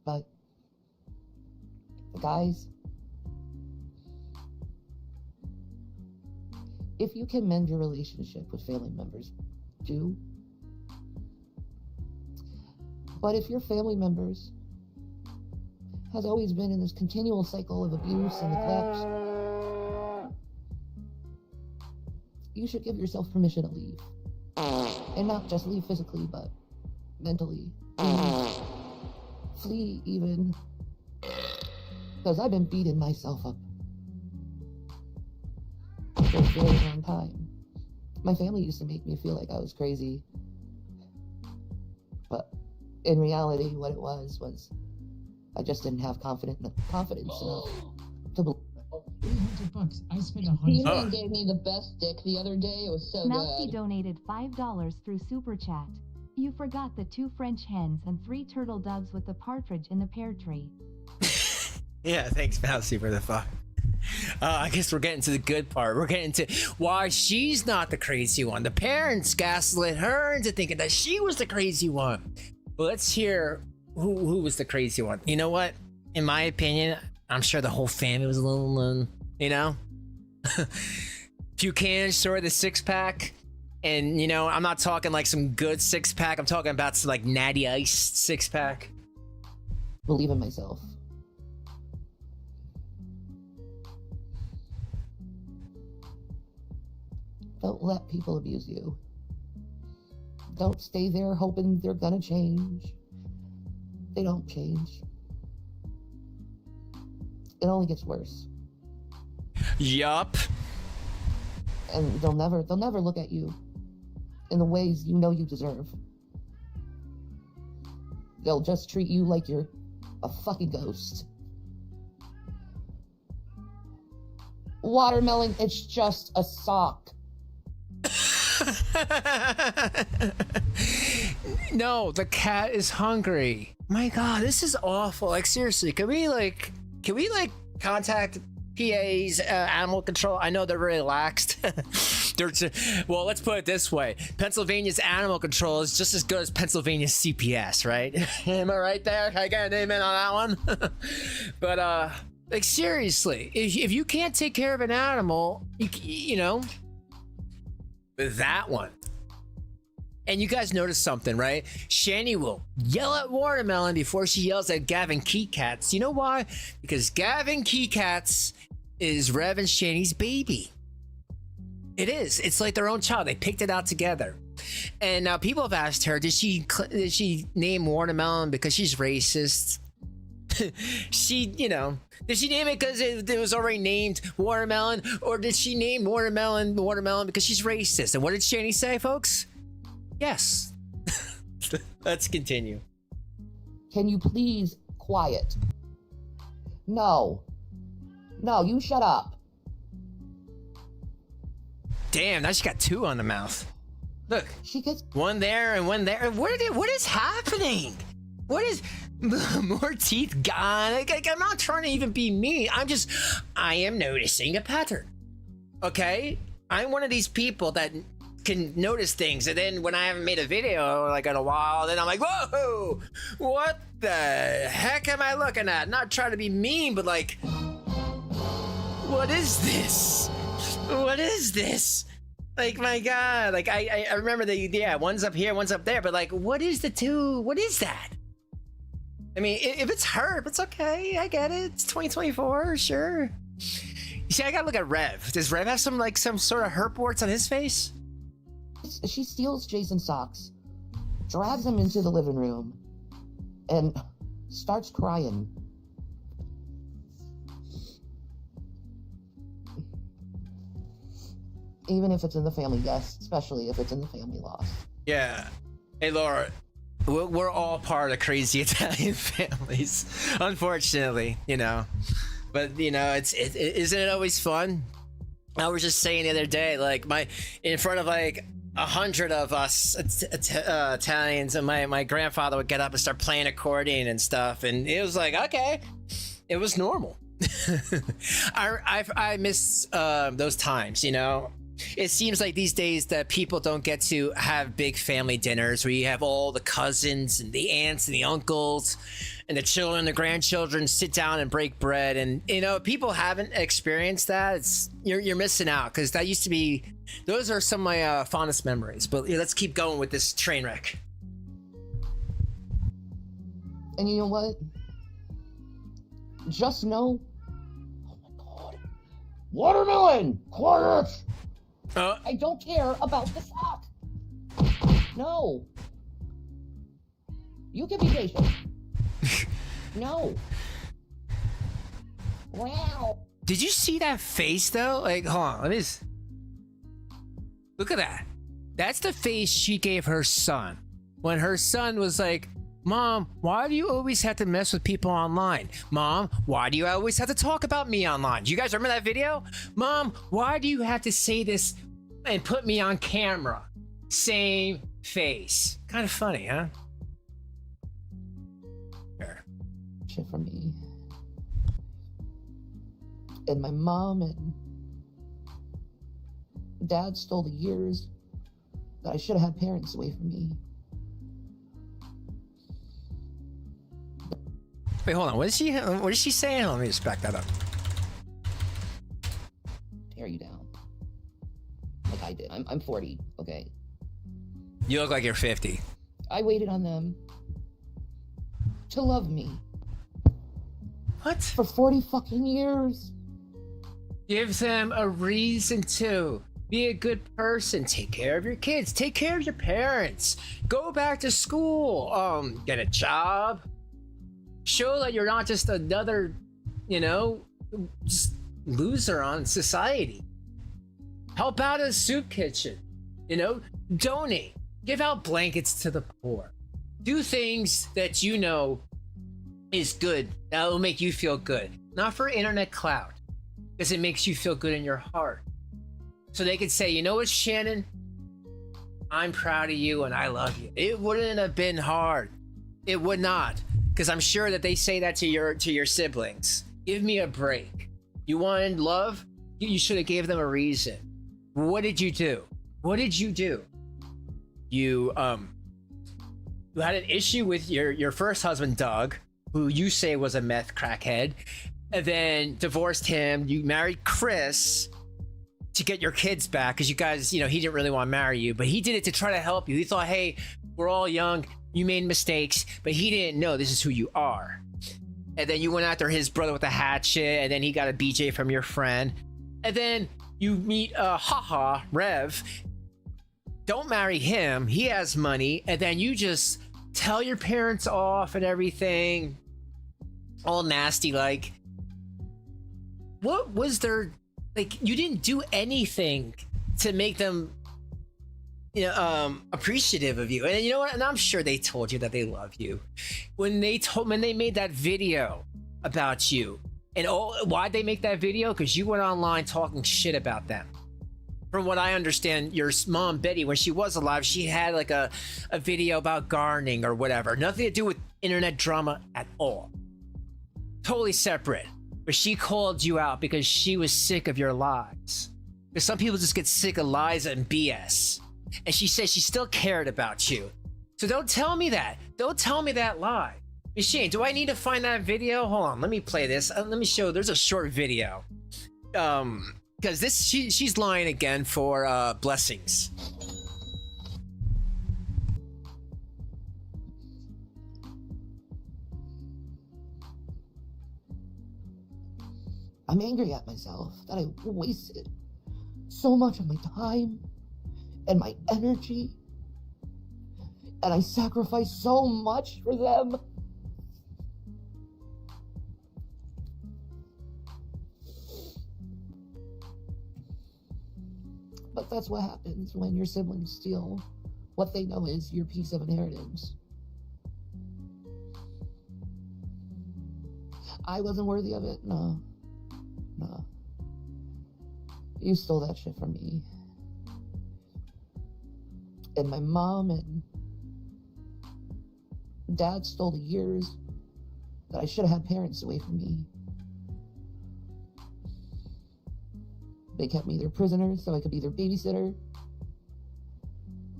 But, guys, if you can mend your relationship with family members, do. But if your family members has always been in this continual cycle of abuse and neglect, you should give yourself permission to leave. And not just leave physically, but mentally. Flee, even. Because I've been beating myself up for a very long time. My family used to make me feel like I was crazy. But in reality, what it was I just didn't have confidence enough to believe. $800. I spent Gman gave me the best dick the other day. It was so Mousy good. donated $5 through Super Chat. You forgot the 2 French hens and 3 turtle doves with the partridge in the pear tree. Yeah, thanks, Mousy, for the fuck. I guess we're getting to the good part. We're getting to why she's not the crazy one. The parents gaslit her into thinking that she was the crazy one. Well, let's hear who was the crazy one. You know what? In my opinion, I'm sure the whole family was a little, you know? Few cans, sort of the 6-pack. And, you know, I'm not talking like some good 6-pack. I'm talking about some like Natty Ice 6-pack. Believe in myself. Don't let people abuse you. Don't stay there hoping they're gonna change. They don't change. It only gets worse. Yup. And they'll never look at you in the ways you know you deserve. They'll just treat you like you're a fucking ghost. Watermelon, it's just a sock. No, the cat is hungry. My God, this is awful. Like, seriously, can we contact PA's animal control? I know they're very laxed. Well, let's put it this way. Pennsylvania's animal control is just as good as Pennsylvania's CPS, right? Am I right there? Can I get an amen on that one? But, like, seriously, if you can't take care of an animal, you know, that one. And you guys notice something, right? Shanny will yell at Watermelon before she yells at Gavin Keycats. You know why? Because Gavin Keycats is Rev and Shanny's baby. It is. It's like their own child. They picked it out together. And now people have asked her, did she name Watermelon because she's racist? You know, did she name it because it was already named Watermelon? Or did she name Watermelon because she's racist? And what did Shanny say, folks? Yes. Let's continue. Can you please quiet? No, you shut up. Damn, now she got 2 on the mouth. Look, She gets one there and one there. What is happening? What is more teeth gone? Like, I'm not trying to even be mean. I am noticing a pattern. Okay, I'm one of these people that can notice things, and then when I haven't made a video like in a while, then I'm like, whoa, what the heck am I looking at? Not trying to be mean, but like, what is this? What is this? Like, my God, like I remember one's up here, one's up there, but like, what is the 2? What is that? I mean, if it's herp, it's okay. I get it. It's 2024, sure. You see, I gotta look at Rev. Does Rev have some sort of herp warts on his face? She steals Jason's socks, drags him into the living room, and starts crying. Even if it's in the family, yes, especially if it's in the family loss. Yeah. Hey, Laura, we're all part of crazy Italian families, unfortunately, you know. But, you know, isn't it always fun? I was just saying the other day, like, in front of like 100 of us Italians, and my grandfather would get up and start playing accordion and stuff, and it was like, okay, it was normal. I miss those times, you know. It seems like these days that people don't get to have big family dinners where you have all the cousins and the aunts and the uncles and the children and the grandchildren sit down and break bread. And, you know, people haven't experienced that. You're missing out, because that used to be, those are some of my fondest memories. But let's keep going with this train wreck. And you know what? Just know, oh my God, watermelon, quiet! I don't care about the sock. No. You can be patient. No. Wow. Did you see that face though? Like, hold on, look at that. That's the face she gave her son when her son was like, Mom, why do you always have to mess with people online? Mom, why do you always have to talk about me online? Do you guys remember that video? Mom, why do you have to say this and put me on camera? Same face. Kind of funny, huh? Sure. Shit for me. And my mom and dad stole the years that I should have had parents away from me. Wait, hold on. What is she saying? Let me just back that up. Tear you down. Like I did. I'm 40, okay? You look like you're 50. I waited on them to love me. What? For 40 fucking years. Give them a reason to. Be a good person. Take care of your kids. Take care of your parents. Go back to school. Get a job. Show that you're not just another, you know, just loser on society. Help out a soup kitchen. You know, donate. Give out blankets to the poor. Do things that you know is good. That will make you feel good. Not for internet clout. Because it makes you feel good in your heart. So they could say, you know what, Shannon? I'm proud of you and I love you. It wouldn't have been hard. It would not. Because I'm sure that they say that to your siblings. Give me a break. You wanted love? You should have gave them a reason. What did you do? What did you do? You had an issue with your first husband, Doug, who you say was a meth crackhead, and then divorced him. You married Chris to get your kids back because you guys, you know, he didn't really want to marry you, but he did it to try to help you. He thought, hey, we're all young. You made mistakes, but he didn't know this is who you are. And then you went after his brother with a hatchet, and then he got a BJ from your friend. And then you meet Rev. Don't marry him. He has money. And then you just tell your parents off and everything. All nasty like. What was there? Like, you didn't do anything to make them, you know, appreciative of you. And you know what? And I'm sure they told you that they love you when they made that video about you. And why'd they make that video? Because you went online talking shit about them. From what I understand, your mom Betty, when she was alive, she had like a video about gardening or whatever. Nothing to do with internet drama at all. Totally separate. But she called you out because she was sick of your lies. Because some people just get sick of lies and BS. And she said she still cared about you. So don't tell me that. Don't tell me that lie. Shane, do I need to find that video? Hold on, let me play this. Let me show. There's a short video. Because she's lying again for blessings. I'm angry at myself that I wasted so much of my time and my energy, and I sacrificed so much for them. But that's what happens when your siblings steal what they know is your piece of inheritance. I wasn't worthy of it? No. No. You stole that shit from me. And my mom and dad stole the years that I should have had parents away from me. They kept me their prisoner so I could be their babysitter.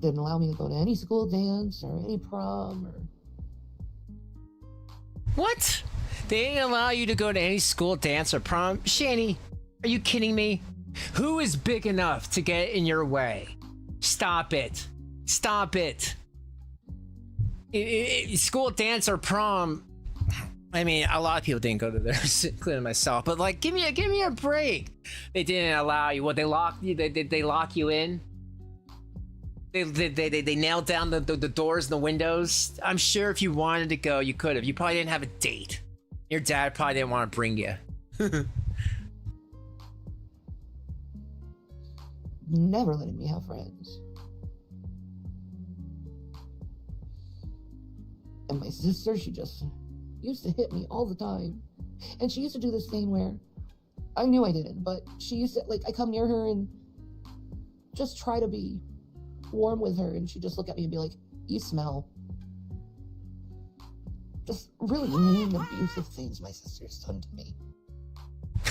Didn't allow me to go to any school dance or any prom or... What? They didn't allow you to go to any school dance or prom? Shanny, are you kidding me? Who is big enough to get in your way? Stop it. Stop it. School dance or prom, I mean, a lot of people didn't go to there, including myself. But like, give me a break. They didn't allow you. What, they locked you? They lock you in? They nailed down the doors and the windows. I'm sure if you wanted to go, you could have. You probably didn't have a date. Your dad probably didn't want to bring you. Never letting me have friends. And my sister, she just used to hit me all the time. And she used to do this thing where I knew I didn't, but she used to, like, I come near her and just try to be warm with her, and she'd just look at me and be like, "You smell." Just really mean, abusive things my sister's done to me.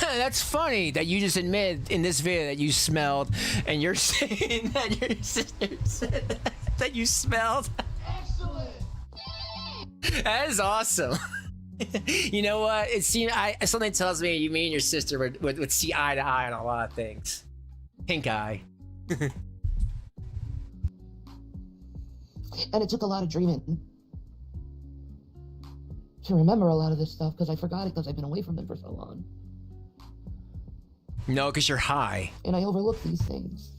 That's funny that you just admit in this video that you smelled, and you're saying that your sister said that you smelled. Excellent. That is awesome. You know what? It seemed something tells me you, me and your sister would see eye to eye on a lot of things. Pink eye. And it took a lot of dreaming to remember a lot of this stuff, because I forgot it because I've been away from them for so long. No, because you're high. And I overlook these things.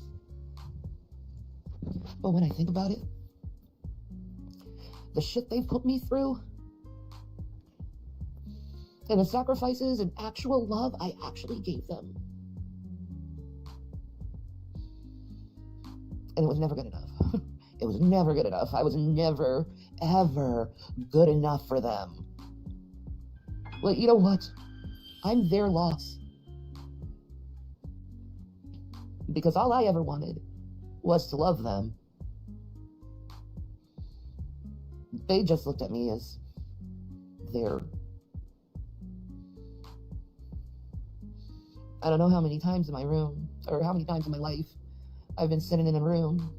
But when I think about it, the shit they've put me through, and the sacrifices and actual love I actually gave them. And it was never good enough. It was never good enough. I was never, ever good enough for them. Well, you know what? I'm their loss. Because all I ever wanted was to love them. They just looked at me as their... I don't know how many times in my room, or how many times in my life, I've been sitting in a room,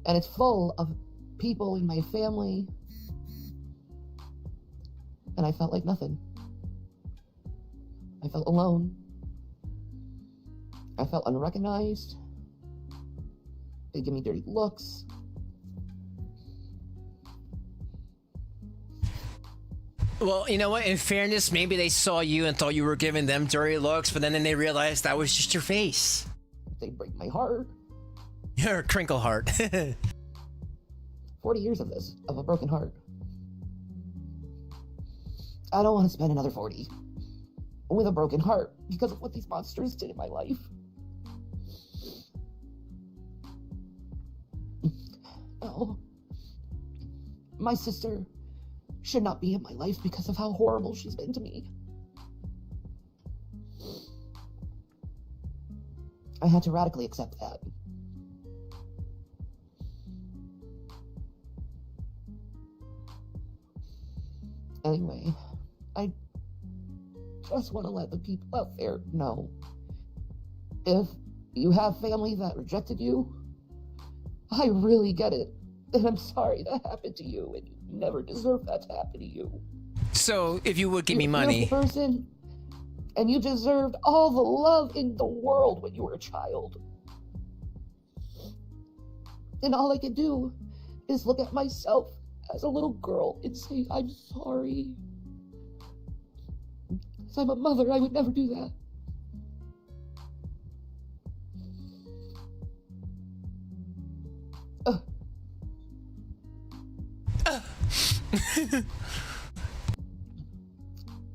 and it's full of people in my family, and I felt like nothing. I felt alone. I felt unrecognized. They give me dirty looks. Well, you know what? In fairness, maybe they saw you and thought you were giving them dirty looks, but then they realized that was just your face. They break my heart. Your crinkle heart. 40 years of this, of a broken heart. I don't want to spend another 40 with a broken heart because of what these monsters did in my life. No. My sister should not be in my life because of how horrible she's been to me. I had to radically accept that. Anyway, I just want to let the people out there know, if you have family that rejected you, I really get it, and I'm sorry that happened to you, and you never deserve that to happen to you. So, if you would give me money... You're a person, and you deserved all the love in the world when you were a child. And all I could do is look at myself as a little girl and say, I'm sorry. Because I'm a mother, I would never do that.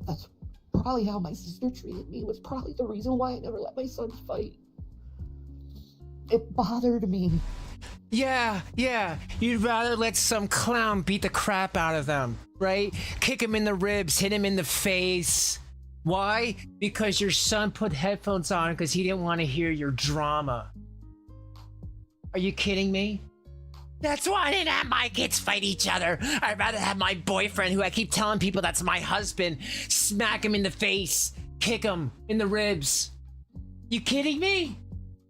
That's probably how my sister treated me, was probably the reason why I never let my sons fight. It bothered me. Yeah. You'd rather let some clown beat the crap out of them, right? Kick him in the ribs, hit him in the face. Why? Because your son put headphones on because he didn't want to hear your drama. Are you kidding me? That's why I didn't have my kids fight each other. I'd rather have my boyfriend, who I keep telling people that's my husband, smack him in the face, kick him in the ribs. You kidding me?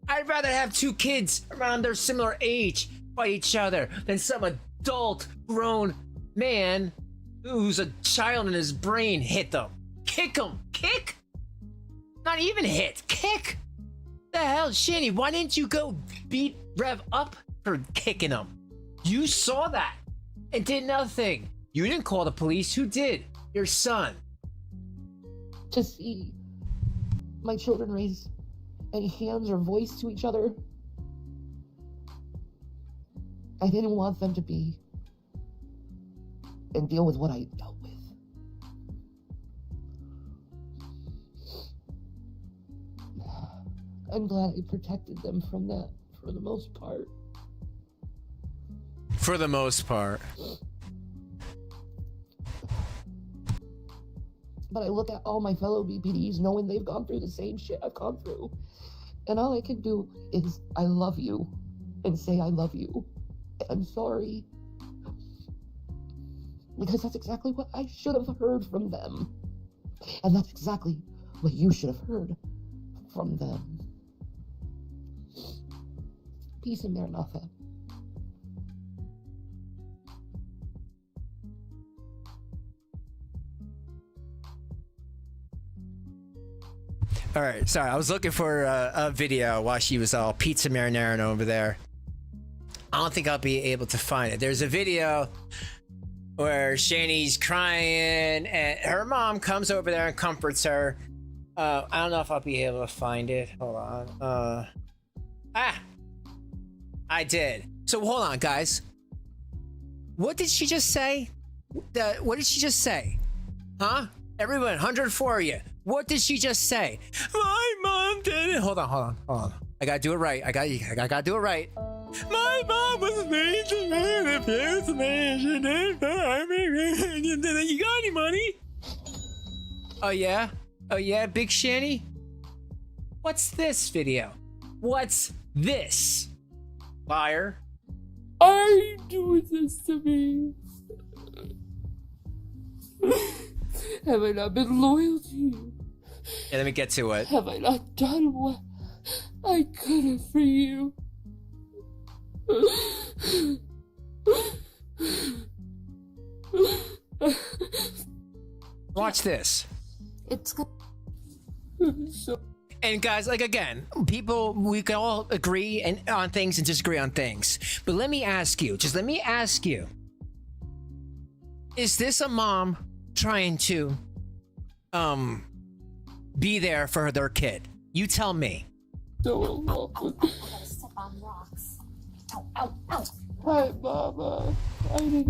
I'd rather have two kids around their similar age fight each other than some adult grown man who's a child in his brain hit them. Kick him. Kick? Not even hit. Kick? The hell, Shanny, why didn't you go beat Rev up for kicking him? You saw that and did nothing. You didn't call the police. Who did? Your son. To see my children raise any hands or voice to each other, I didn't want them to be and deal with what I dealt with. I'm glad I protected them from that for the most part. For the most part. But I look at all my fellow BPDs knowing they've gone through the same shit I've gone through. And all I can do is, I love you. And say I love you. I'm sorry. Because that's exactly what I should have heard from them. And that's exactly what you should have heard from them. Peace and Maranatha. All right, sorry, I was looking for a video while she was all pizza marinara over there. I don't think I'll be able to find it. There's a video where Shanny's crying and her mom comes over there and comforts her. I don't know if I'll be able to find it. Hold on. I did. So hold on, guys. What did she just say? What did she just say? Huh? Everyone, 104 of you. What did she just say? My mom did it. Hold on. I gotta do it right. I gotta do it right. My mom was made to refuse me. She didn't harm me. You got any money? Oh yeah, Big Shanny. What's this video? What's this? Liar. Are you doing this to me? Have I not been loyal to you? Yeah, let me get to it. Have I not done what I could have for you? Watch this. It's so. And guys, like again, people, we can all agree on things and disagree on things. But let me ask you, is this a mom trying to be there for their kid? You tell me. So alone. I gotta step on rocks. Ow. Hi, Mama.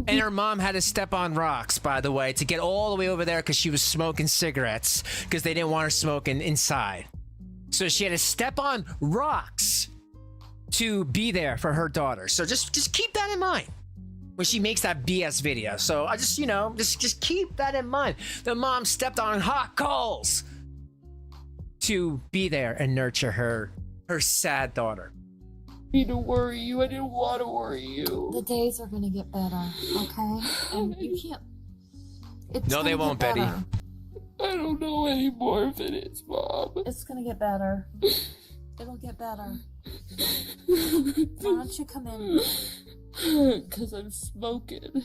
And her mom had to step on rocks, by the way, to get all the way over there because she was smoking cigarettes because they didn't want her smoking inside. So she had to step on rocks to be there for her daughter. So just keep that in mind when she makes that BS video. So I just, just keep that in mind. The mom stepped on hot coals to be there and nurture her sad daughter. I need to worry you. I didn't want to worry you. The days are gonna get better, okay? And you can't. No, they won't, Betty. I don't know anymore if it is, Mom. It's gonna get better. It'll get better. Why don't you come in? Because I'm smoking.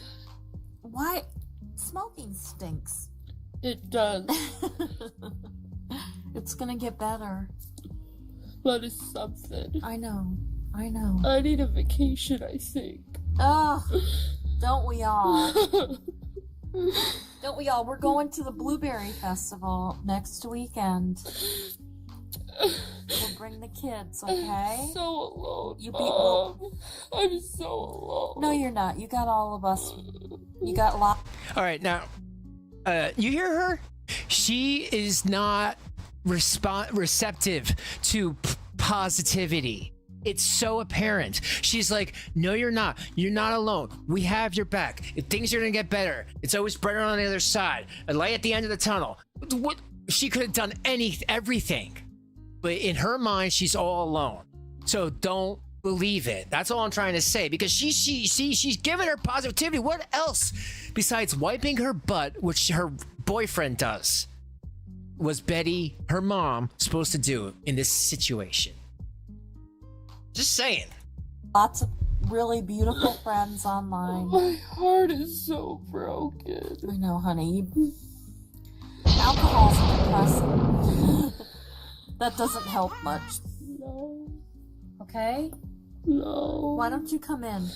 Why? Smoking stinks. It does. It's gonna get better. But it's something. I know. I need a vacation, I think. Ugh. Don't we all? Don't we all? We're going to the Blueberry Festival next weekend. We'll bring the kids, okay? I'm so alone, Mom. I'm so alone. No, you're not. You got all of us. You got lots. All right, now, you hear her? She is not receptive to positivity. It's so apparent. She's like, no, you're not. You're not alone. We have your back. Things are gonna get better. It's always brighter on the other side. A light at the end of the tunnel. What? She could have done everything. But in her mind, she's all alone. So don't believe it. That's all I'm trying to say. Because she's giving her positivity. What else besides wiping her butt, which her boyfriend does, was Betty, her mom, supposed to do in this situation? Just saying. Lots of really beautiful friends online. My heart is so broken. I know, honey. Alcohol's a depressant. That doesn't help much. No. Okay? No. Why don't you come in?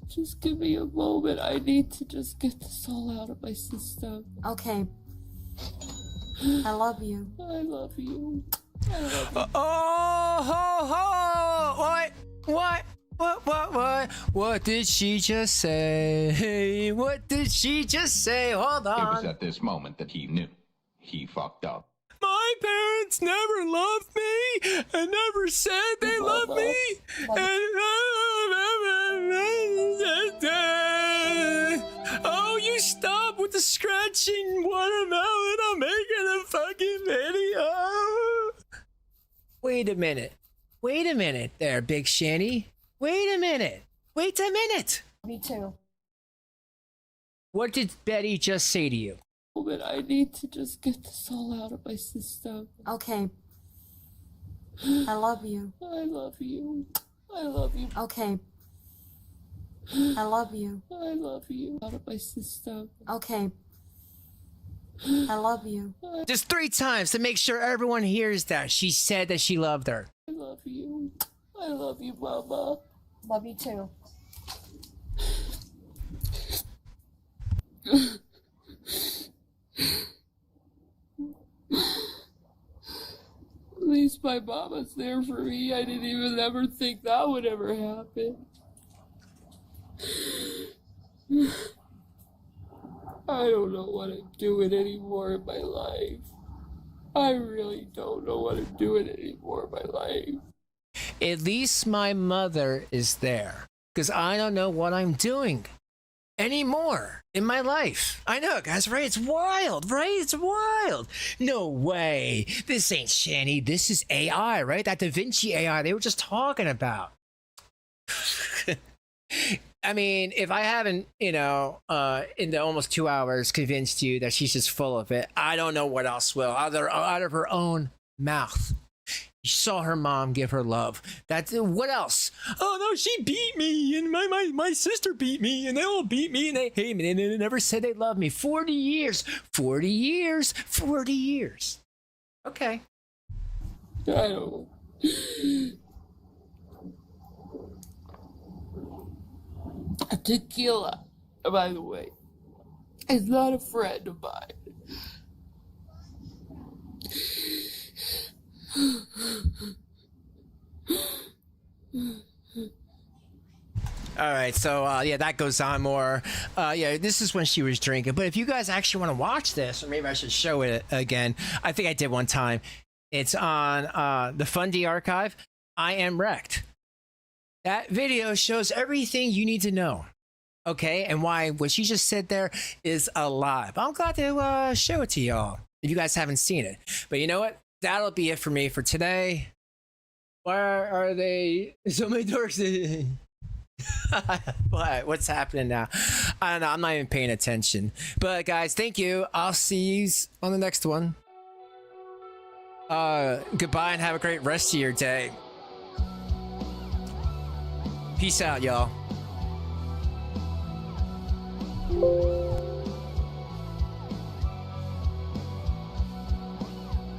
Just give me a moment. I need to just get this all out of my system. Okay. I love you. I love you. I love you. What did she just say? What did she just say? Hold on. It was at this moment that he knew. He fucked up. My parents never loved me and never said they loved me. Oh, you stop with the scratching watermelon. I'm making a fucking video. Wait a minute. Wait a minute there, Big Shanny. Wait a minute. Wait a minute. Me too. What did Betty just say to you? Moment. I need to just get this all out of my system. Okay. I love you. I love you. I love you. Okay. I love you. I love you. Out of my system. Okay. I love you. Just 3 times to make sure everyone hears that. She said that she loved her. I love you. I love you, Mama. Love you too. At least my mama's there for me. I didn't even ever think that would ever happen. I don't know what I'm doing anymore in my life. I really don't know what I'm doing anymore in my life. At least my mother is there. Because I don't know what I'm doing anymore in my life. I know, guys, right? It's wild, right? It's wild. No way. This ain't Shanny. This is AI, right? That Da Vinci AI they were just talking about. I mean, if I haven't, in the almost 2 hours convinced you that she's just full of it, I don't know what else will. Out of her own mouth. You saw her mom give her love. That's what else? Oh no, she beat me, and my sister beat me, and they all beat me, and they hate me, and they never said they love me. 40 years. 40 years. 40 years. Okay. I don't. Tequila, by the way, is not a friend of mine. All right, so yeah, that goes on more. Yeah, this is when she was drinking. But if you guys actually want to watch this, or maybe I should show it again. I think I did one time. It's on the Fundy archive. I Am Wrecked. That video shows everything you need to know. Okay, and why what she just said there is a lie. But I'm glad to show it to y'all if you guys haven't seen it. But you know what? That'll be it for me for today. Why are they so many dorks? What's happening now? I don't know. I'm not even paying attention. But guys, thank you. I'll see you on the next one. Goodbye and have a great rest of your day. Peace out, y'all.